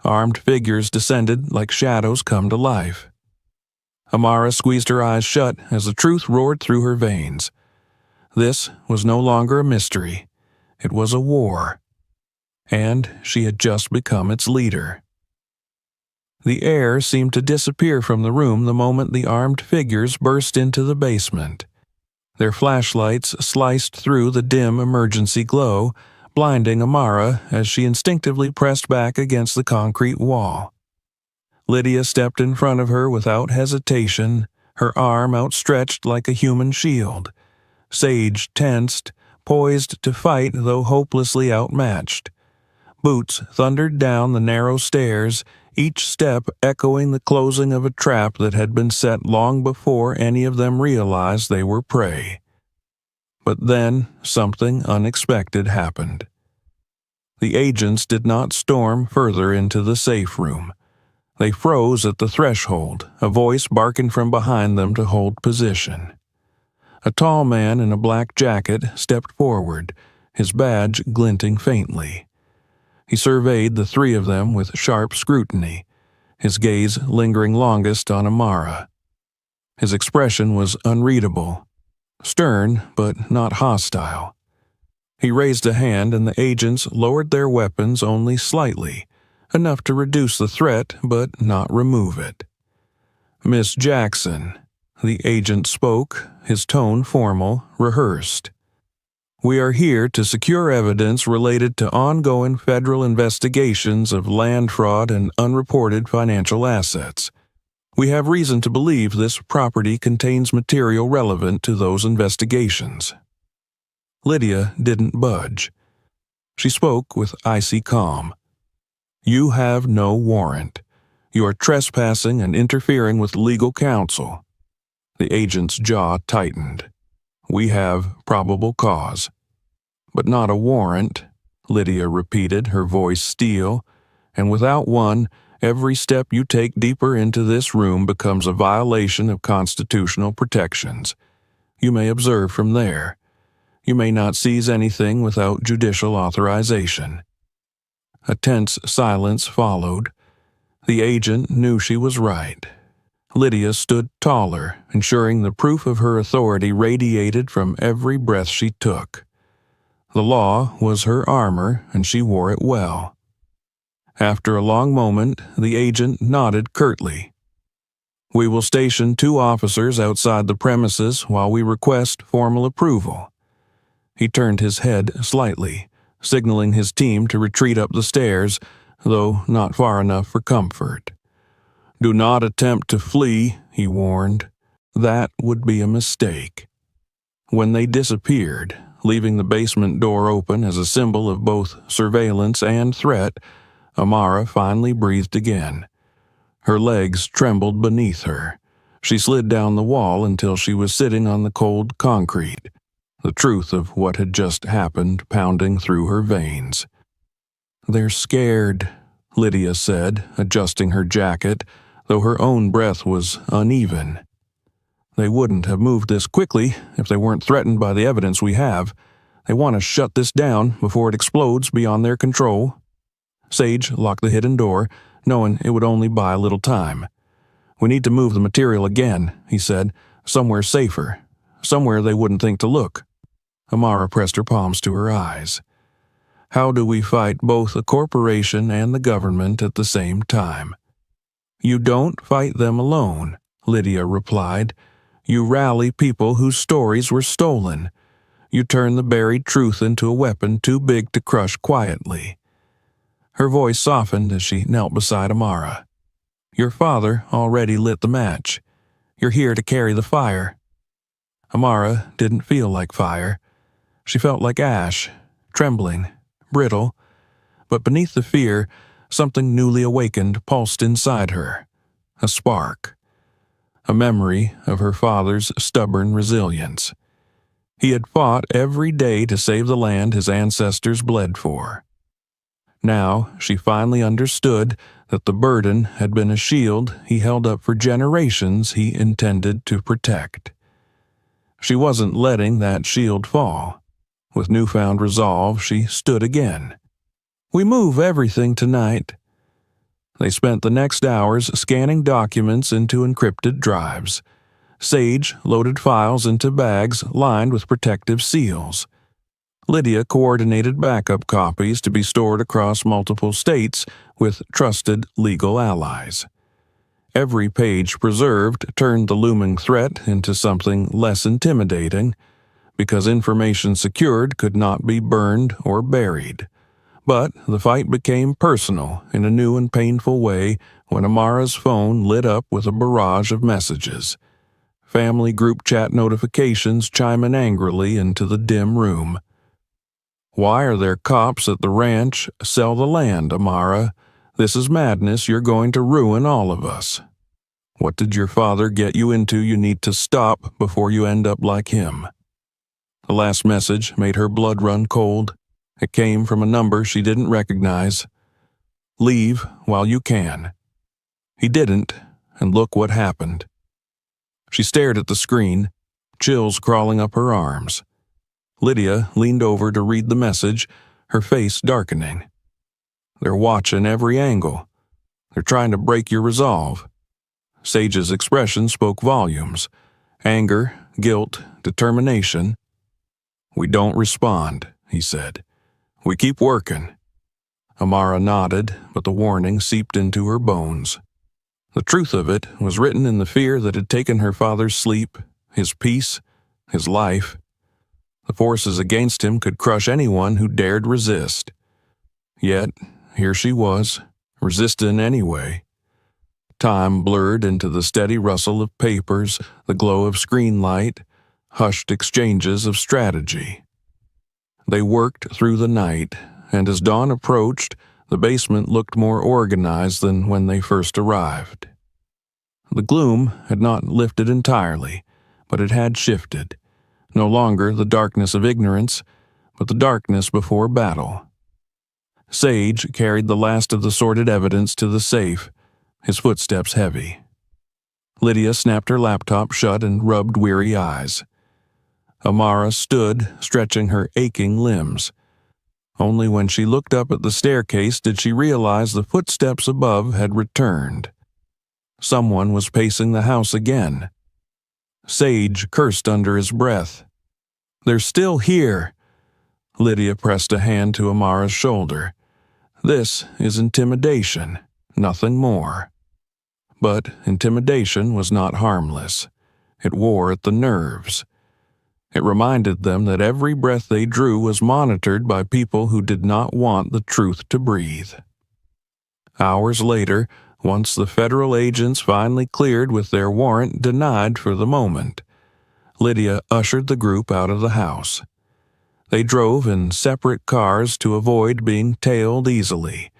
Armed figures descended like shadows come to life. Amara squeezed her eyes shut as the truth roared through her veins. This was no longer a mystery. It was a war. And she had just become its leader. The air seemed to disappear from the room the moment the armed figures burst into the basement. Their flashlights sliced through the dim emergency glow, blinding Amara as she instinctively pressed back against the concrete wall. Lydia stepped in front of her without hesitation, her arm outstretched like a human shield. Sage tensed, poised to fight though hopelessly outmatched. Boots thundered down the narrow stairs, each step echoing the closing of a trap that had been set long before any of them realized they were prey. But then something unexpected happened. The agents did not storm further into the safe room. They froze at the threshold, a voice barking from behind them to hold position. A tall man in a black jacket stepped forward, his badge glinting faintly. He surveyed the three of them with sharp scrutiny, his gaze lingering longest on Amara. His expression was unreadable, stern but not hostile. He raised a hand and the agents lowered their weapons only slightly, enough to reduce the threat but not remove it. "Miss Jackson," the agent spoke, his tone formal, rehearsed. "We are here to secure evidence related to ongoing federal investigations of land fraud and unreported financial assets. We have reason to believe this property contains material relevant to those investigations." Lydia didn't budge. She spoke with icy calm. "You have no warrant. You are trespassing and interfering with legal counsel." The agent's jaw tightened. "We have probable cause." "But not a warrant," Lydia repeated, her voice steel. "And without one, every step you take deeper into this room becomes a violation of constitutional protections. You may observe from there. You may not seize anything without judicial authorization." A tense silence followed. The agent knew she was right. Lydia stood taller, ensuring the proof of her authority radiated from every breath she took. The law was her armor, and she wore it well. After a long moment, the agent nodded curtly. "We will station 2 officers outside the premises while we request formal approval." He turned his head slightly, signaling his team to retreat up the stairs, though not far enough for comfort. "Do not attempt to flee," he warned. "That would be a mistake." When they disappeared, leaving the basement door open as a symbol of both surveillance and threat, Amara finally breathed again. Her legs trembled beneath her. She slid down the wall until she was sitting on the cold concrete, the truth of what had just happened pounding through her veins. "They're scared," Lydia said, adjusting her jacket, though her own breath was uneven. "They wouldn't have moved this quickly if they weren't threatened by the evidence we have. They want to shut this down before it explodes beyond their control." Sage locked the hidden door, knowing it would only buy a little time. "We need to move the material again," he said, "somewhere safer, somewhere they wouldn't think to look." Amara pressed her palms to her eyes. "How do we fight both a corporation and the government at the same time?" "You don't fight them alone," Lydia replied. "You rally people whose stories were stolen. You turn the buried truth into a weapon too big to crush quietly." Her voice softened as she knelt beside Amara. "Your father already lit the match. You're here to carry the fire." Amara didn't feel like fire. She felt like ash, trembling, brittle, but beneath the fear, something newly awakened pulsed inside her. A spark. A memory of her father's stubborn resilience. He had fought every day to save the land his ancestors bled for. Now she finally understood that the burden had been a shield he held up for generations he intended to protect. She wasn't letting that shield fall. With newfound resolve, she stood again. "We move everything tonight." They spent the next hours scanning documents into encrypted drives. Sage loaded files into bags lined with protective seals. Lydia coordinated backup copies to be stored across multiple states with trusted legal allies. Every page preserved turned the looming threat into something less intimidating, because information secured could not be burned or buried. But the fight became personal in a new and painful way when Amara's phone lit up with a barrage of messages. Family group chat notifications chiming angrily into the dim room. "Why are there cops at the ranch? Sell the land, Amara. This is madness. You're going to ruin all of us. What did your father get you into? You need to stop before you end up like him." The last message made her blood run cold. It came from a number she didn't recognize. "Leave while you can." He didn't, and look what happened. She stared at the screen, chills crawling up her arms. Lydia leaned over to read the message, her face darkening. "They're watching every angle. They're trying to break your resolve." Sage's expression spoke volumes. Anger, guilt, determination. "We don't respond," he said. "We keep working." Amara nodded, but the warning seeped into her bones. The truth of it was written in the fear that had taken her father's sleep, his peace, his life. The forces against him could crush anyone who dared resist. Yet, here she was, resisting anyway. Time blurred into the steady rustle of papers, the glow of screen light, hushed exchanges of strategy. They worked through the night, and as dawn approached, the basement looked more organized than when they first arrived. The gloom had not lifted entirely, but it had shifted. No longer the darkness of ignorance, but the darkness before battle. Sage carried the last of the sorted evidence to the safe, his footsteps heavy. Lydia snapped her laptop shut and rubbed weary eyes. Amara stood, stretching her aching limbs. Only when she looked up at the staircase did she realize the footsteps above had returned. Someone was pacing the house again. Sage cursed under his breath. "They're still here." Lydia pressed a hand to Amara's shoulder. "This is intimidation, nothing more." But intimidation was not harmless. It wore at the nerves. It reminded them that every breath they drew was monitored by people who did not want the truth to breathe. Hours later, once the federal agents finally cleared with their warrant denied for the moment, Lydia ushered the group out of the house. They drove in separate cars to avoid being tailed easily.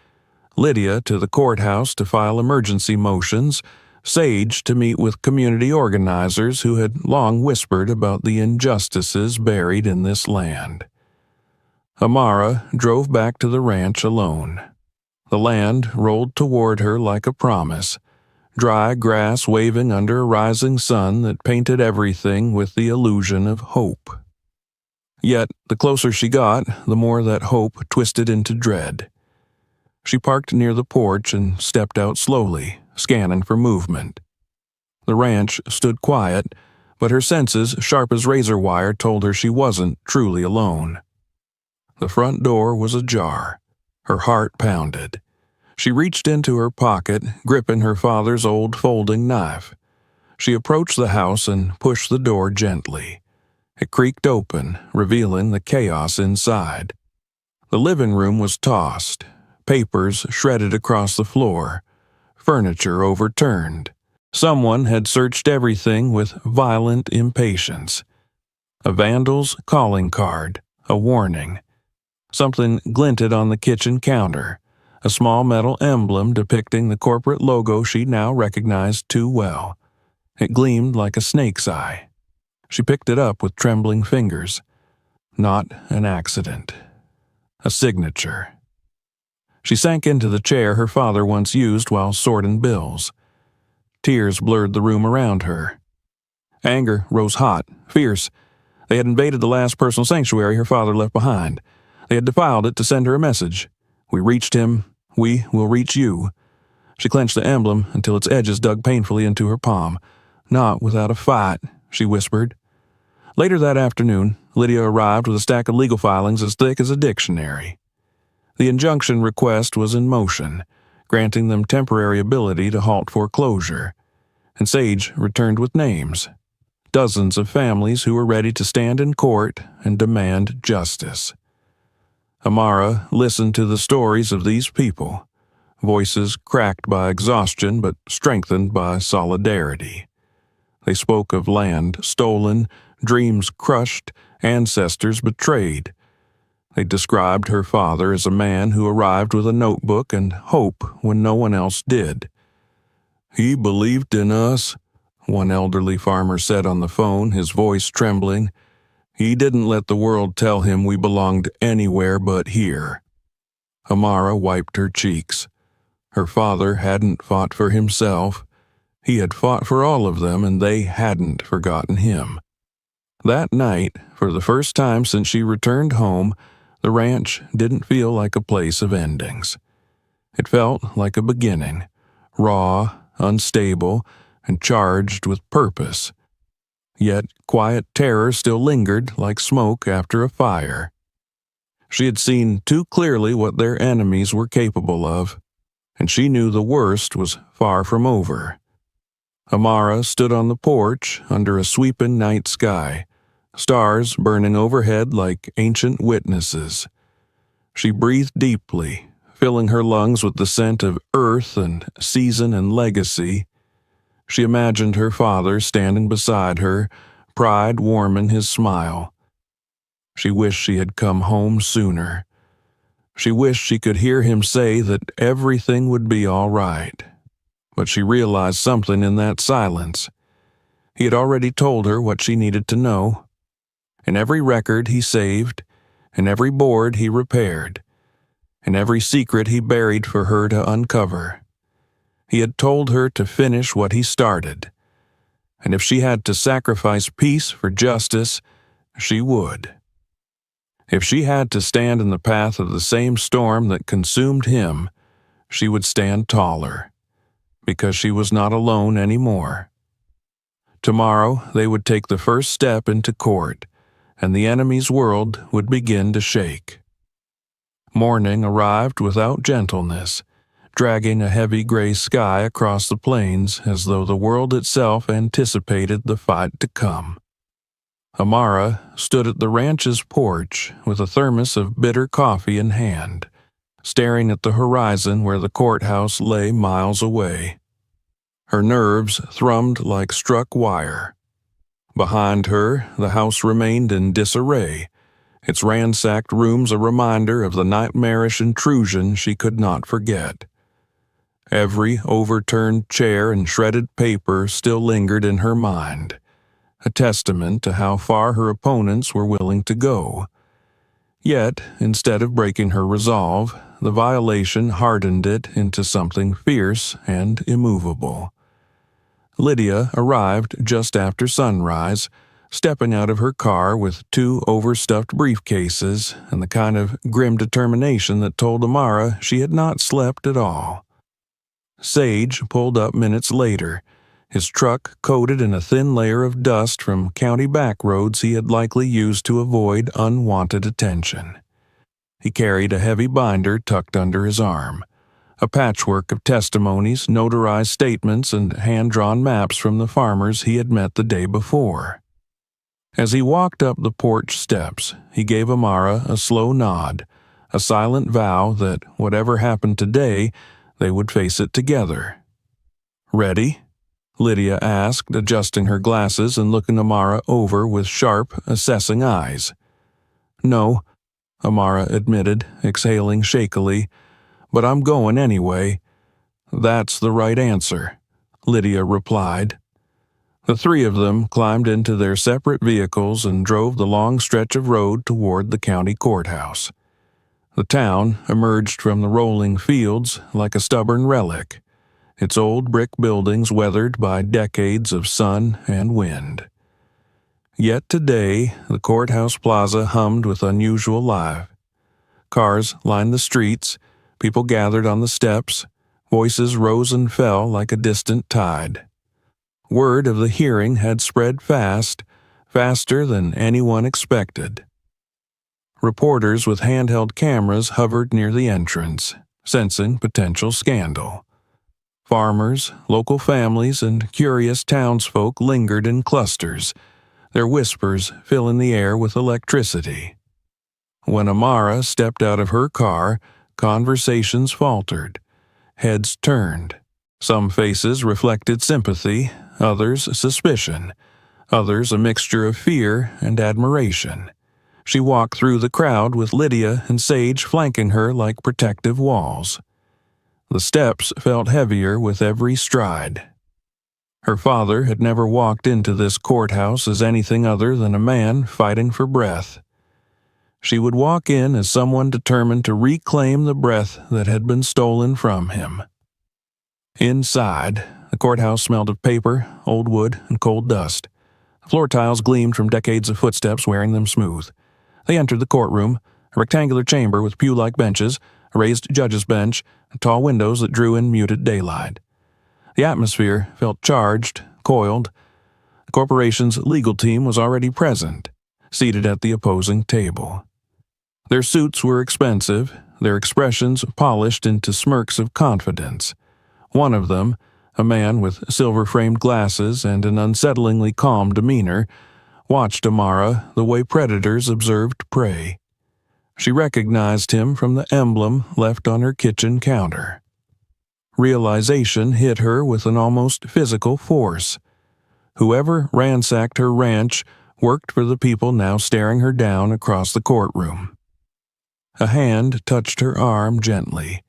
Lydia to the courthouse to file emergency motions, Sage to meet with community organizers who had long whispered about the injustices buried in this land. Amara drove back to the ranch alone. The land rolled toward her like a promise, dry grass waving under a rising sun that painted everything with the illusion of hope. Yet, the closer she got, the more that hope twisted into dread. She parked near the porch and stepped out slowly, scanning for movement. The ranch stood quiet, but her senses, sharp as razor wire, told her she wasn't truly alone. The front door was ajar. Her heart pounded. She reached into her pocket, gripping her father's old folding knife. She approached the house and pushed the door gently. It creaked open, revealing the chaos inside. The living room was tossed, papers shredded across the floor, furniture overturned. Someone had searched everything with violent impatience. A vandal's calling card, a warning. Something glinted on the kitchen counter, a small metal emblem depicting the corporate logo she now recognized too well. It gleamed like a snake's eye. She picked it up with trembling fingers. Not an accident. A signature. She sank into the chair her father once used while sorting bills. Tears blurred the room around her. Anger rose hot, fierce. They had invaded the last personal sanctuary her father left behind. They had defiled it to send her a message. We reached him. We will reach you. She clenched the emblem until its edges dug painfully into her palm. Not without a fight, she whispered. Later that afternoon, Lydia arrived with a stack of legal filings as thick as a dictionary. The injunction request was in motion, granting them temporary ability to halt foreclosure, and Sage returned with names. Dozens of families who were ready to stand in court and demand justice. Amara listened to the stories of these people, voices cracked by exhaustion but strengthened by solidarity. They spoke of land stolen, dreams crushed, ancestors betrayed. They described her father as a man who arrived with a notebook and hope when no one else did. He believed in us, one elderly farmer said on the phone, his voice trembling. He didn't let the world tell him we belonged anywhere but here. Amara wiped her cheeks. Her father hadn't fought for himself. He had fought for all of them, and they hadn't forgotten him. That night, for the first time since she returned home, the ranch didn't feel like a place of endings. It felt like a beginning, raw, unstable, and charged with purpose. Yet quiet terror still lingered like smoke after a fire. She had seen too clearly what their enemies were capable of, and she knew the worst was far from over. Amara stood on the porch under a sweeping night sky, stars burning overhead like ancient witnesses. She breathed deeply, filling her lungs with the scent of earth and season and legacy. She imagined her father standing beside her, pride warming his smile. She wished she had come home sooner. She wished she could hear him say that everything would be all right. But she realized something in that silence. He had already told her what she needed to know. In every record he saved, in every board he repaired, in every secret he buried for her to uncover. He had told her to finish what he started, and if she had to sacrifice peace for justice, she would. If she had to stand in the path of the same storm that consumed him, she would stand taller, because she was not alone anymore. Tomorrow they would take the first step into court, and the enemy's world would begin to shake. Morning arrived without gentleness, dragging a heavy gray sky across the plains as though the world itself anticipated the fight to come. Amara stood at the ranch's porch with a thermos of bitter coffee in hand, staring at the horizon where the courthouse lay miles away. Her nerves thrummed like struck wire. Behind her, the house remained in disarray, its ransacked rooms a reminder of the nightmarish intrusion she could not forget. Every overturned chair and shredded paper still lingered in her mind, a testament to how far her opponents were willing to go. Yet, instead of breaking her resolve, the violation hardened it into something fierce and immovable. Lydia arrived just after sunrise, stepping out of her car with 2 overstuffed briefcases and the kind of grim determination that told Amara she had not slept at all. Sage pulled up minutes later, his truck coated in a thin layer of dust from county back roads he had likely used to avoid unwanted attention. He carried a heavy binder tucked under his arm, a patchwork of testimonies, notarized statements, and hand-drawn maps from the farmers he had met the day before. As he walked up the porch steps, he gave Amara a slow nod, a silent vow that whatever happened today, they would face it together. "Ready?" Lydia asked, adjusting her glasses and looking Amara over with sharp, assessing eyes. "No," Amara admitted, exhaling shakily, "but I'm going anyway." "That's the right answer," Lydia replied. The 3 of them climbed into their separate vehicles and drove the long stretch of road toward the county courthouse. The town emerged from the rolling fields like a stubborn relic, its old brick buildings weathered by decades of sun and wind. Yet today, the courthouse plaza hummed with unusual life. Cars lined the streets, people gathered on the steps, voices rose and fell like a distant tide. Word of the hearing had spread fast, faster than anyone expected. Reporters with handheld cameras hovered near the entrance, sensing potential scandal. Farmers, local families, and curious townsfolk lingered in clusters, their whispers filling the air with electricity. When Amara stepped out of her car, conversations faltered. Heads turned. Some faces reflected sympathy, others suspicion, others a mixture of fear and admiration. She walked through the crowd with Lydia and Sage flanking her like protective walls. The steps felt heavier with every stride. Her father had never walked into this courthouse as anything other than a man fighting for breath. She would walk in as someone determined to reclaim the breath that had been stolen from him. Inside, the courthouse smelled of paper, old wood, and cold dust. The floor tiles gleamed from decades of footsteps wearing them smooth. They entered the courtroom, a rectangular chamber with pew-like benches, a raised judge's bench, and tall windows that drew in muted daylight. The atmosphere felt charged, coiled. The corporation's legal team was already present, seated at the opposing table. Their suits were expensive, their expressions polished into smirks of confidence. One of them, a man with silver-framed glasses and an unsettlingly calm demeanor, watched Amara the way predators observed prey. She recognized him from the emblem left on her kitchen counter. Realization hit her with an almost physical force. Whoever ransacked her ranch worked for the people now staring her down across the courtroom. A hand touched her arm gently.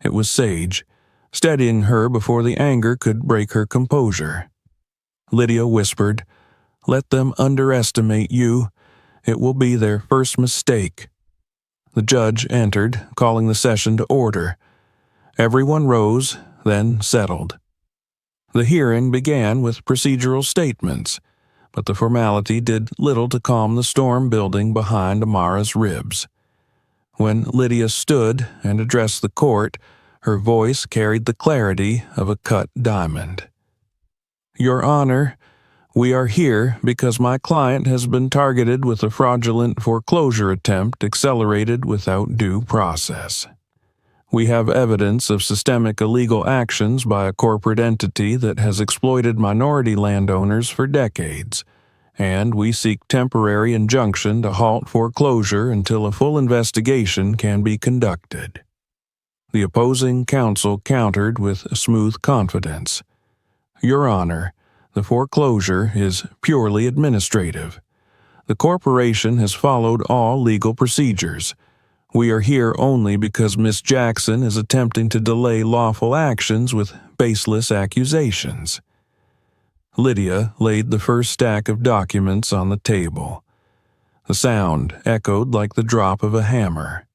It was Sage, steadying her before the anger could break her composure. Lydia whispered, "Let them underestimate you. It will be their first mistake." The judge entered, calling the session to order. Everyone rose, then settled. The hearing began with procedural statements, but the formality did little to calm the storm building behind Amara's ribs. When Lydia stood and addressed the court, her voice carried the clarity of a cut diamond. "Your Honor, we are here because my client has been targeted with a fraudulent foreclosure attempt accelerated without due process. We have evidence of systemic illegal actions by a corporate entity that has exploited minority landowners for decades, and we seek temporary injunction to halt foreclosure until a full investigation can be conducted." The opposing counsel countered with smooth confidence. Your Honor, the foreclosure is purely administrative. The corporation has followed all legal procedures. We are here only because Miss Jackson is attempting to delay lawful actions with baseless accusations. Lydia laid the first stack of documents on the table. The sound echoed like the drop of a hammer.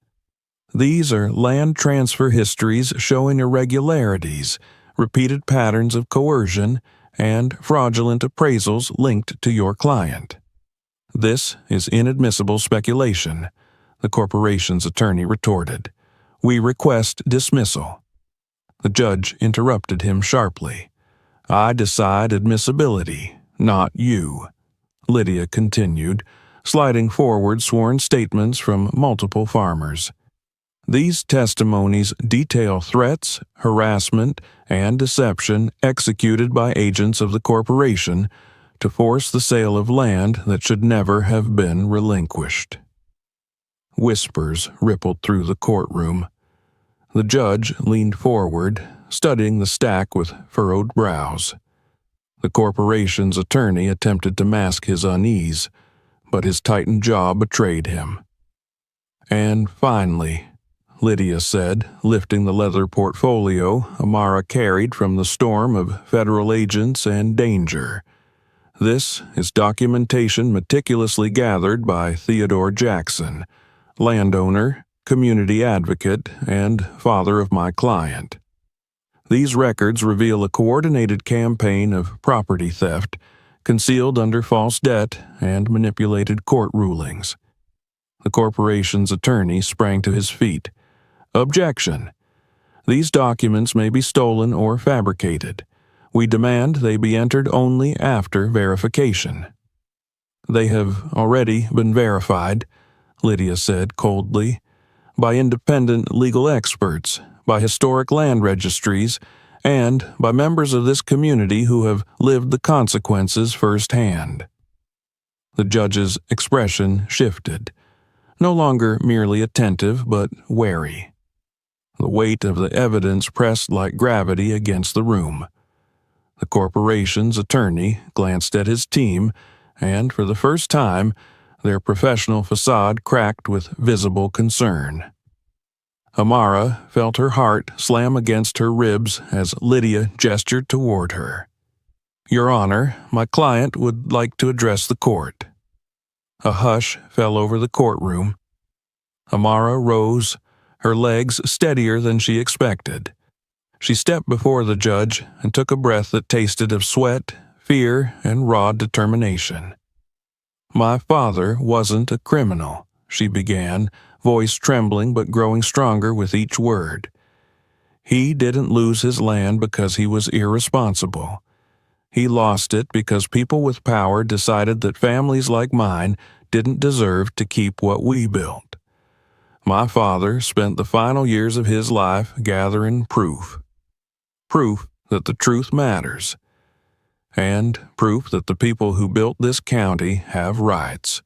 These are land transfer histories showing irregularities, repeated patterns of coercion, and fraudulent appraisals linked to your client. This is inadmissible speculation, the corporation's attorney retorted. We request dismissal. The judge interrupted him sharply. I decide admissibility, not you. Lydia continued, sliding forward sworn statements from multiple farmers. These testimonies detail threats, harassment, and deception executed by agents of the corporation to force the sale of land that should never have been relinquished. Whispers rippled through the courtroom. The judge leaned forward, studying the stack with furrowed brows. The corporation's attorney attempted to mask his unease, but his tightened jaw betrayed him. And finally, Lydia said, lifting the leather portfolio Amara carried from the storm of federal agents and danger. This is documentation meticulously gathered by Theodore Jackson, landowner, community advocate, and father of my client. These records reveal a coordinated campaign of property theft, concealed under false debt and manipulated court rulings. The corporation's attorney sprang to his feet. Objection. These documents may be stolen or fabricated. We demand they be entered only after verification. They have already been verified, Lydia said coldly, by independent legal experts, by historic land registries, and by members of this community who have lived the consequences firsthand. The judge's expression shifted, no longer merely attentive but wary. The weight of the evidence pressed like gravity against the room. The corporation's attorney glanced at his team, and for the first time, their professional facade cracked with visible concern. Amara felt her heart slam against her ribs as Lydia gestured toward her. Your Honor, my client would like to address the court. A hush fell over the courtroom. Amara rose, her legs steadier than she expected. She stepped before the judge and took a breath that tasted of sweat, fear, and raw determination. My father wasn't a criminal, she began, voice trembling but growing stronger with each word. He didn't lose his land because he was irresponsible. He lost it because people with power decided that families like mine didn't deserve to keep what we built. My father spent the final years of his life gathering proof. Proof that the truth matters. And proof that the people who built this county have rights.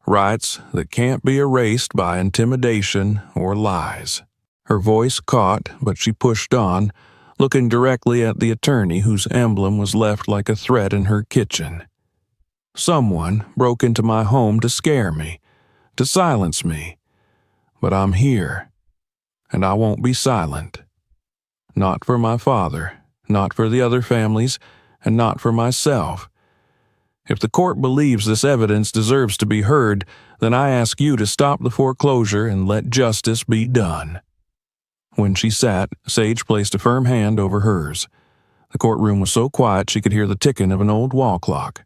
Rights that can't be erased by intimidation or lies. Her voice caught, but she pushed on, looking directly at the attorney whose emblem was left like a threat in her kitchen. Someone broke into my home to scare me, to silence me. But I'm here, and I won't be silent. Not for my father, not for the other families, and not for myself. If the court believes this evidence deserves to be heard, then I ask you to stop the foreclosure and let justice be done. When she sat, Sage placed a firm hand over hers. The courtroom was so quiet she could hear the ticking of an old wall clock.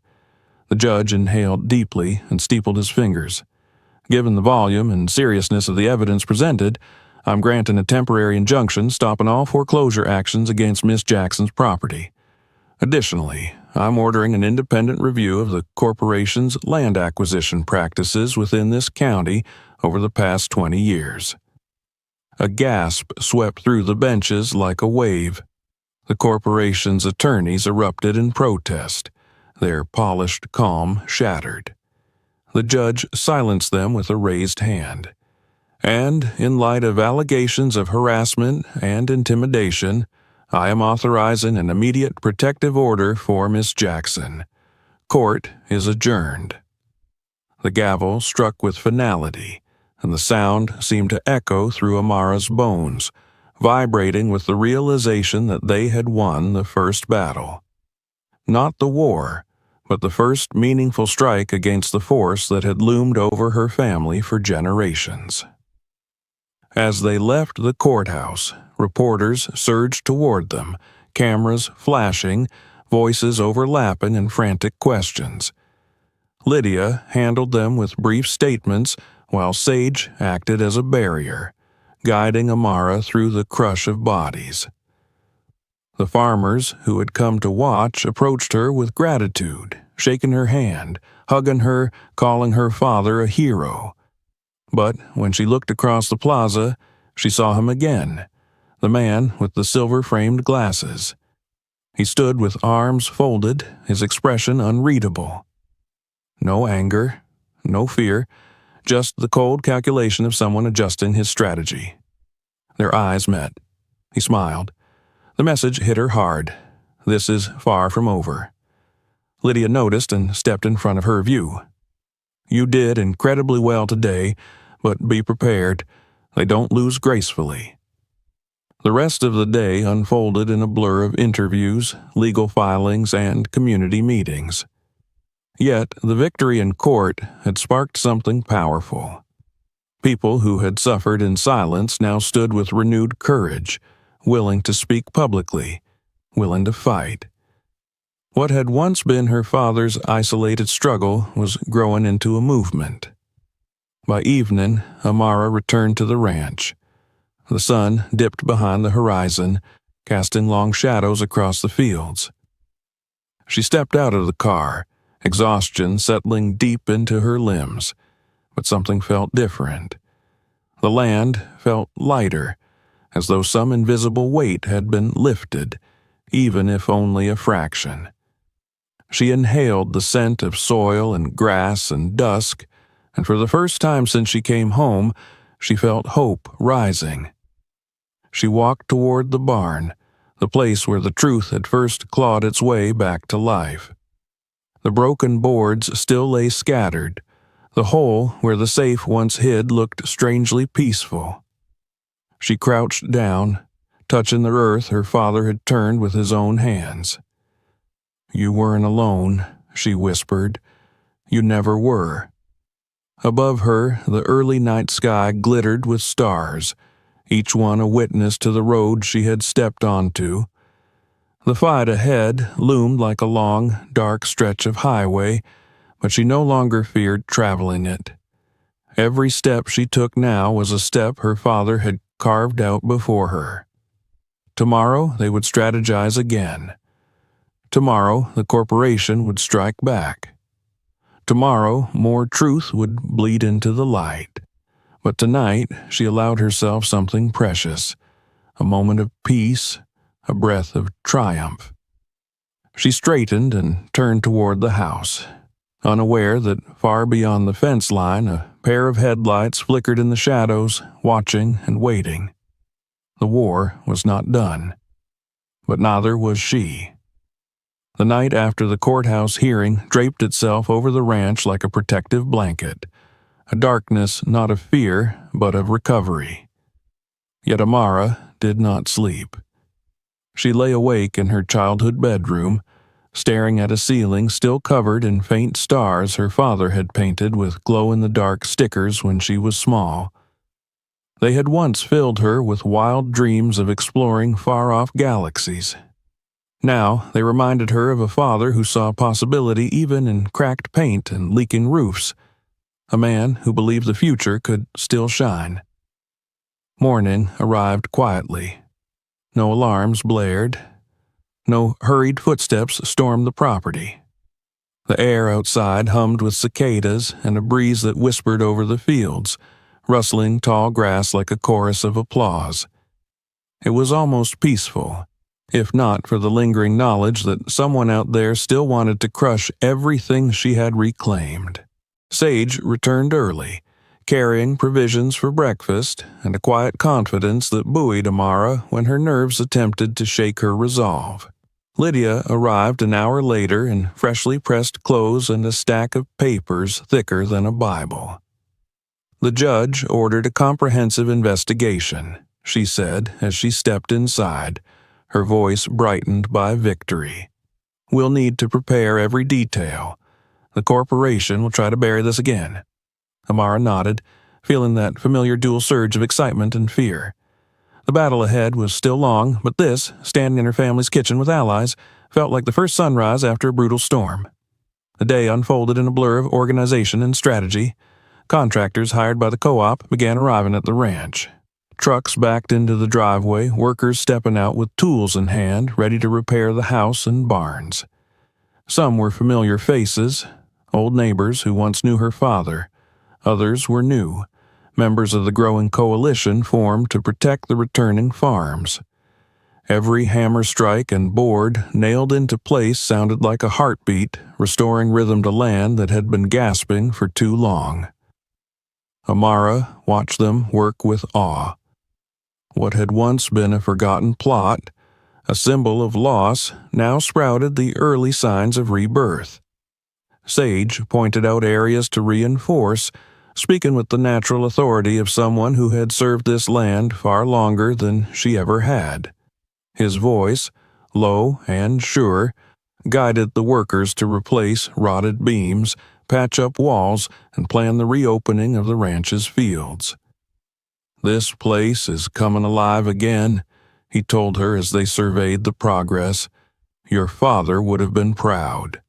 The judge inhaled deeply and steepled his fingers. Given the volume and seriousness of the evidence presented, I'm granting a temporary injunction stopping all foreclosure actions against Miss Jackson's property. Additionally, I'm ordering an independent review of the corporation's land acquisition practices within this county over the past 20 years. A gasp swept through the benches like a wave. The corporation's attorneys erupted in protest, their polished calm shattered. The judge silenced them with a raised hand. And in light of allegations of harassment and intimidation, I am authorizing an immediate protective order for Miss Jackson. Court is adjourned." The gavel struck with finality, and the sound seemed to echo through Amara's bones, vibrating with the realization that they had won the first battle. Not the war, but the first meaningful strike against the force that had loomed over her family for generations. As they left the courthouse, reporters surged toward them, cameras flashing, voices overlapping in frantic questions. Lydia handled them with brief statements, while Sage acted as a barrier, guiding Amara through the crush of bodies. The farmers who had come to watch approached her with gratitude, shaking her hand, hugging her, calling her father a hero. But when she looked across the plaza, she saw him again, the man with the silver-framed glasses. He stood with arms folded, his expression unreadable. No anger, no fear, just the cold calculation of someone adjusting his strategy. Their eyes met. He smiled. The message hit her hard. This is far from over. Lydia noticed and stepped in front of her view. "You did incredibly well today, but be prepared. They don't lose gracefully." The rest of the day unfolded in a blur of interviews, legal filings, and community meetings. Yet the victory in court had sparked something powerful. People who had suffered in silence now stood with renewed courage, willing to speak publicly, willing to fight. What had once been her father's isolated struggle was growing into a movement. By evening, Amara returned to the ranch. The sun dipped behind the horizon, casting long shadows across the fields. She stepped out of the car, exhaustion settling deep into her limbs, but something felt different. The land felt lighter, as though some invisible weight had been lifted, even if only a fraction. She inhaled the scent of soil and grass and dusk, and for the first time since she came home, she felt hope rising. She walked toward the barn, the place where the truth had first clawed its way back to life. The broken boards still lay scattered. The hole where the safe once hid looked strangely peaceful. She crouched down, touching the earth her father had turned with his own hands. "You weren't alone," she whispered. "You never were." Above her, the early night sky glittered with stars, each one a witness to the road she had stepped onto. The fight ahead loomed like a long, dark stretch of highway, but she no longer feared traveling it. Every step she took now was a step her father had carved out before her. Tomorrow they would strategize again. Tomorrow the corporation would strike back. Tomorrow more truth would bleed into the light. But tonight she allowed herself something precious, a moment of peace, a breath of triumph. She straightened and turned toward the house, unaware that far beyond the fence line a pair of headlights flickered in the shadows, watching and waiting. The war was not done, but neither was she. The night after the courthouse hearing draped itself over the ranch like a protective blanket, a darkness not of fear but of recovery. Yet Amara did not sleep. She lay awake in her childhood bedroom, staring at a ceiling still covered in faint stars her father had painted with glow-in-the-dark stickers when she was small. They had once filled her with wild dreams of exploring far-off galaxies. Now they reminded her of a father who saw possibility even in cracked paint and leaking roofs, a man who believed the future could still shine. Morning arrived quietly. No alarms blared. No hurried footsteps stormed the property. The air outside hummed with cicadas and a breeze that whispered over the fields, rustling tall grass like a chorus of applause. It was almost peaceful, if not for the lingering knowledge that someone out there still wanted to crush everything she had reclaimed. Sage returned early, carrying provisions for breakfast and a quiet confidence that buoyed Amara when her nerves attempted to shake her resolve. Lydia arrived an hour later in freshly pressed clothes and a stack of papers thicker than a Bible. The judge ordered a comprehensive investigation, she said as she stepped inside, her voice brightened by victory. We'll need to prepare every detail. The corporation will try to bury this again. Amara nodded, feeling that familiar dual surge of excitement and fear. The battle ahead was still long, but this, standing in her family's kitchen with allies, felt like the first sunrise after a brutal storm. The day unfolded in a blur of organization and strategy. Contractors hired by the co-op began arriving at the ranch. Trucks backed into the driveway, workers stepping out with tools in hand, ready to repair the house and barns. Some were familiar faces, old neighbors who once knew her father. Others were new, members of the growing coalition formed to protect the returning farms. Every hammer strike and board nailed into place sounded like a heartbeat, restoring rhythm to land that had been gasping for too long. Amara watched them work with awe. What had once been a forgotten plot, a symbol of loss, now sprouted the early signs of rebirth. Sage pointed out areas to reinforce, speaking with the natural authority of someone who had served this land far longer than she ever had. His voice, low and sure, guided the workers to replace rotted beams, patch up walls, and plan the reopening of the ranch's fields. This place is coming alive again, he told her as they surveyed the progress. Your father would have been proud.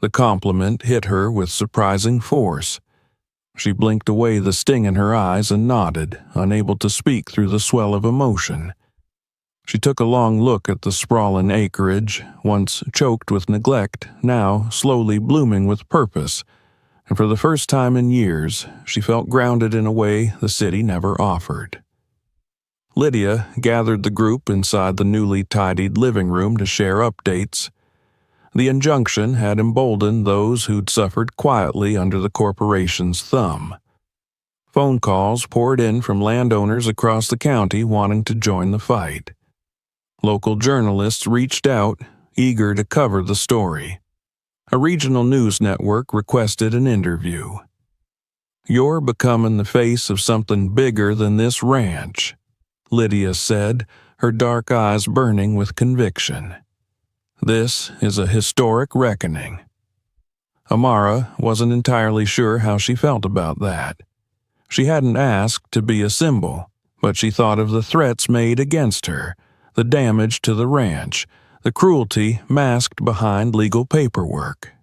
The compliment hit her with surprising force. She blinked away the sting in her eyes and nodded, unable to speak through the swell of emotion. She took a long look at the sprawling acreage, once choked with neglect, now slowly blooming with purpose, and for the first time in years, she felt grounded in a way the city never offered. Lydia gathered the group inside the newly tidied living room to share updates. The injunction had emboldened those who'd suffered quietly under the corporation's thumb. Phone calls poured in from landowners across the county wanting to join the fight. Local journalists reached out, eager to cover the story. A regional news network requested an interview. You're becoming the face of something bigger than this ranch, Lydia said, her dark eyes burning with conviction. This is a historic reckoning. Amara wasn't entirely sure how she felt about that. She hadn't asked to be a symbol, but she thought of the threats made against her, the damage to the ranch, the cruelty masked behind legal paperwork.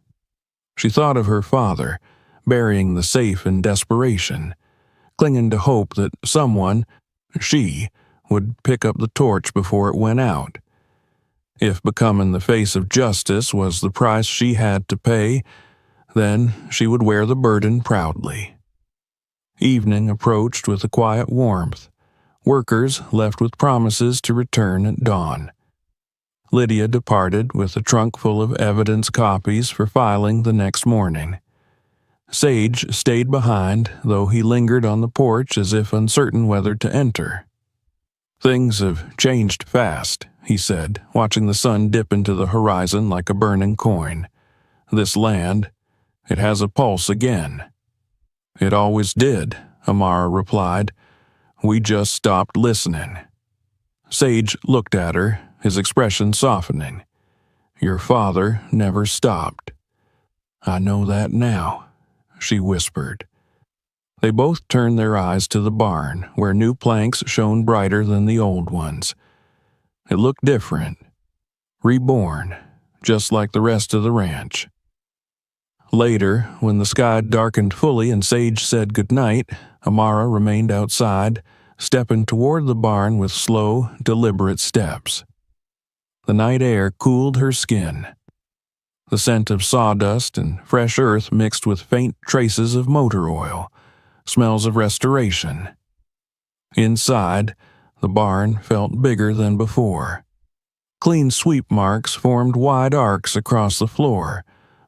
She thought of her father, burying the safe in desperation, clinging to hope that someone, she, would pick up the torch before it went out. If becoming the face of justice was the price she had to pay, then she would wear the burden proudly. Evening approached with a quiet warmth. Workers left with promises to return at dawn. Lydia departed with a trunk full of evidence copies for filing the next morning. Sage stayed behind, though he lingered on the porch as if uncertain whether to enter. Things have changed fast, he said, watching the sun dip into the horizon like a burning coin. This land, it has a pulse again. It always did, Amara replied. We just stopped listening. Sage looked at her, his expression softening. Your father never stopped. I know that now, she whispered. They both turned their eyes to the barn, where new planks shone brighter than the old ones. It looked different, reborn, just like the rest of the ranch. Later, when the sky darkened fully and Sage said goodnight, Amara remained outside, stepping toward the barn with slow, deliberate steps. The night air cooled her skin. The scent of sawdust and fresh earth mixed with faint traces of motor oil, smells of restoration. Inside, the barn felt bigger than before. Clean sweep marks formed wide arcs across the floor,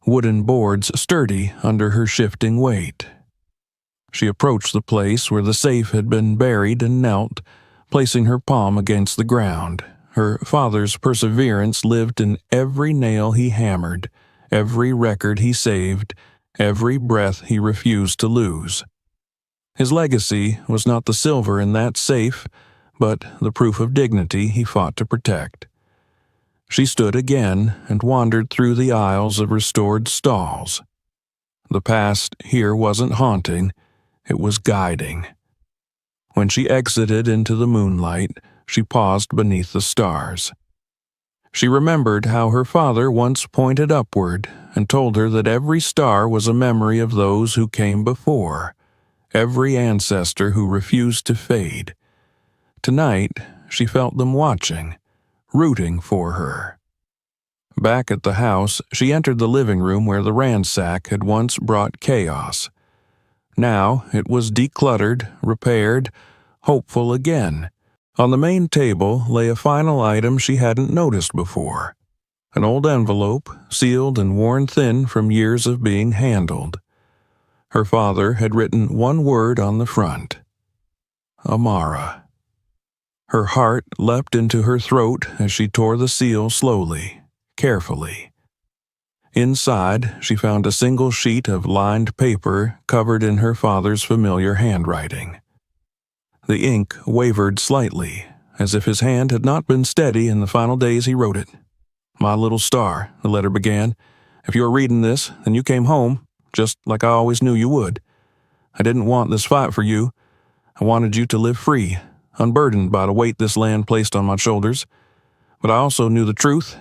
wooden boards sturdy under her shifting weight. She approached the place where the safe had been buried and knelt, placing her palm against the ground. Her father's perseverance lived in every nail he hammered, every record he saved, every breath he refused to lose. His legacy was not the silver in that safe, but the proof of dignity he fought to protect. She stood again and wandered through the aisles of restored stalls. The past here wasn't haunting, it was guiding. When she exited into the moonlight, she paused beneath the stars. She remembered how her father once pointed upward and told her that every star was a memory of those who came before, every ancestor who refused to fade. Tonight, she felt them watching, rooting for her. Back at the house, she entered the living room where the ransack had once brought chaos. Now it was decluttered, repaired, hopeful again. On the main table lay a final item she hadn't noticed before. An old envelope, sealed and worn thin from years of being handled. Her father had written one word on the front: Amara. Her heart leapt into her throat as she tore the seal slowly, carefully. Inside, she found a single sheet of lined paper covered in her father's familiar handwriting. The ink wavered slightly, as if his hand had not been steady in the final days he wrote it. "My little star," the letter began. "If you are reading this, then you came home, just like I always knew you would. I didn't want this fight for you. I wanted you to live free, unburdened by the weight this land placed on my shoulders. But I also knew the truth.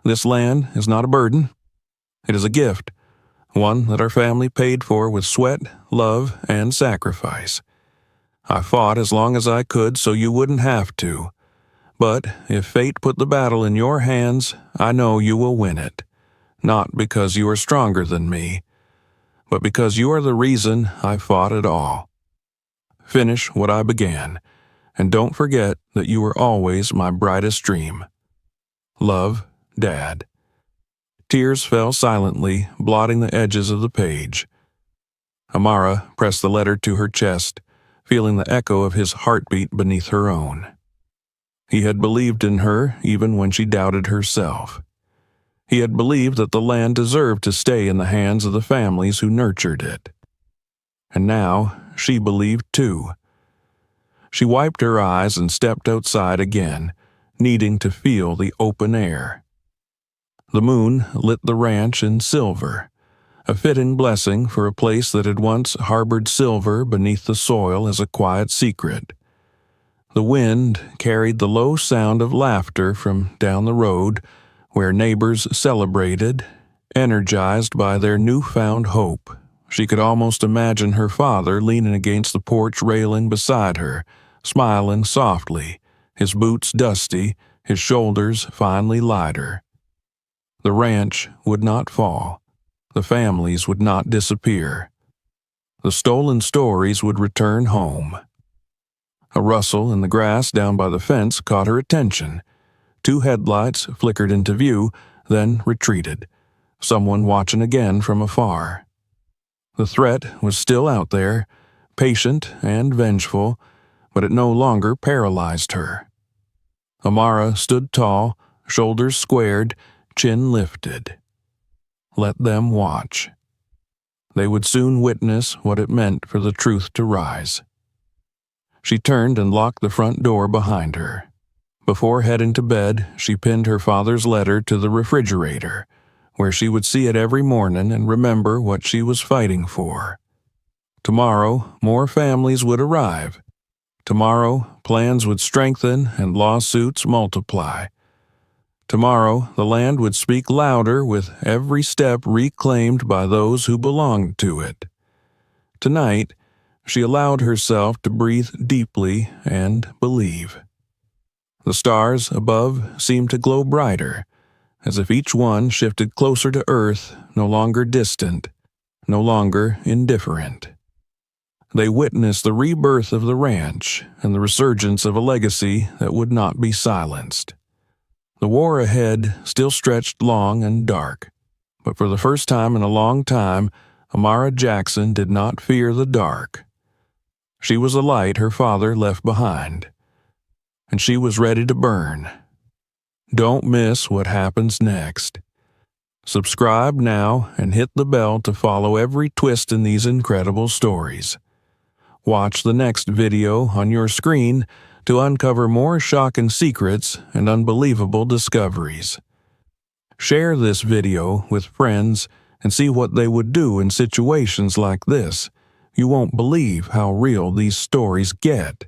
This land is not a burden. It is a gift, one that our family paid for with sweat, love, and sacrifice. I fought as long as I could so you wouldn't have to. But if fate put the battle in your hands, I know you will win it. Not because you are stronger than me, but because you are the reason I fought at all. Finish what I began, and don't forget that you were always my brightest dream. Love, Dad." Tears fell silently, blotting the edges of the page. Amara pressed the letter to her chest, feeling the echo of his heartbeat beneath her own. He had believed in her even when she doubted herself. He had believed that the land deserved to stay in the hands of the families who nurtured it. And now she believed too. She wiped her eyes and stepped outside again, needing to feel the open air. The moon lit the ranch in silver, a fitting blessing for a place that had once harbored silver beneath the soil as a quiet secret. The wind carried the low sound of laughter from down the road, where neighbors celebrated, energized by their newfound hope. She could almost imagine her father leaning against the porch railing beside her, smiling softly, his boots dusty, his shoulders finely lighter. The ranch would not fall. The families would not disappear. The stolen stories would return home. A rustle in the grass down by the fence caught her attention. 2 headlights flickered into view, then retreated, someone watching again from afar. The threat was still out there, patient and vengeful, but it no longer paralyzed her. Amara stood tall, shoulders squared, chin lifted. Let them watch. They would soon witness what it meant for the truth to rise. She turned and locked the front door behind her. Before heading to bed, she pinned her father's letter to the refrigerator, where she would see it every morning and remember what she was fighting for. Tomorrow, more families would arrive. Tomorrow, plans would strengthen and lawsuits multiply. Tomorrow, the land would speak louder with every step reclaimed by those who belonged to it. Tonight, she allowed herself to breathe deeply and believe. The stars above seemed to glow brighter, as if each one shifted closer to Earth, no longer distant, no longer indifferent. They witnessed the rebirth of the ranch and the resurgence of a legacy that would not be silenced. The war ahead still stretched long and dark, but for the first time in a long time, Amara Jackson did not fear the dark. She was a light her father left behind, and she was ready to burn. Don't miss what happens next. Subscribe now and hit the bell to follow every twist in these incredible stories. Watch the next video on your screen to uncover more shocking secrets and unbelievable discoveries. Share this video with friends and see what they would do in situations like this. You won't believe how real these stories get.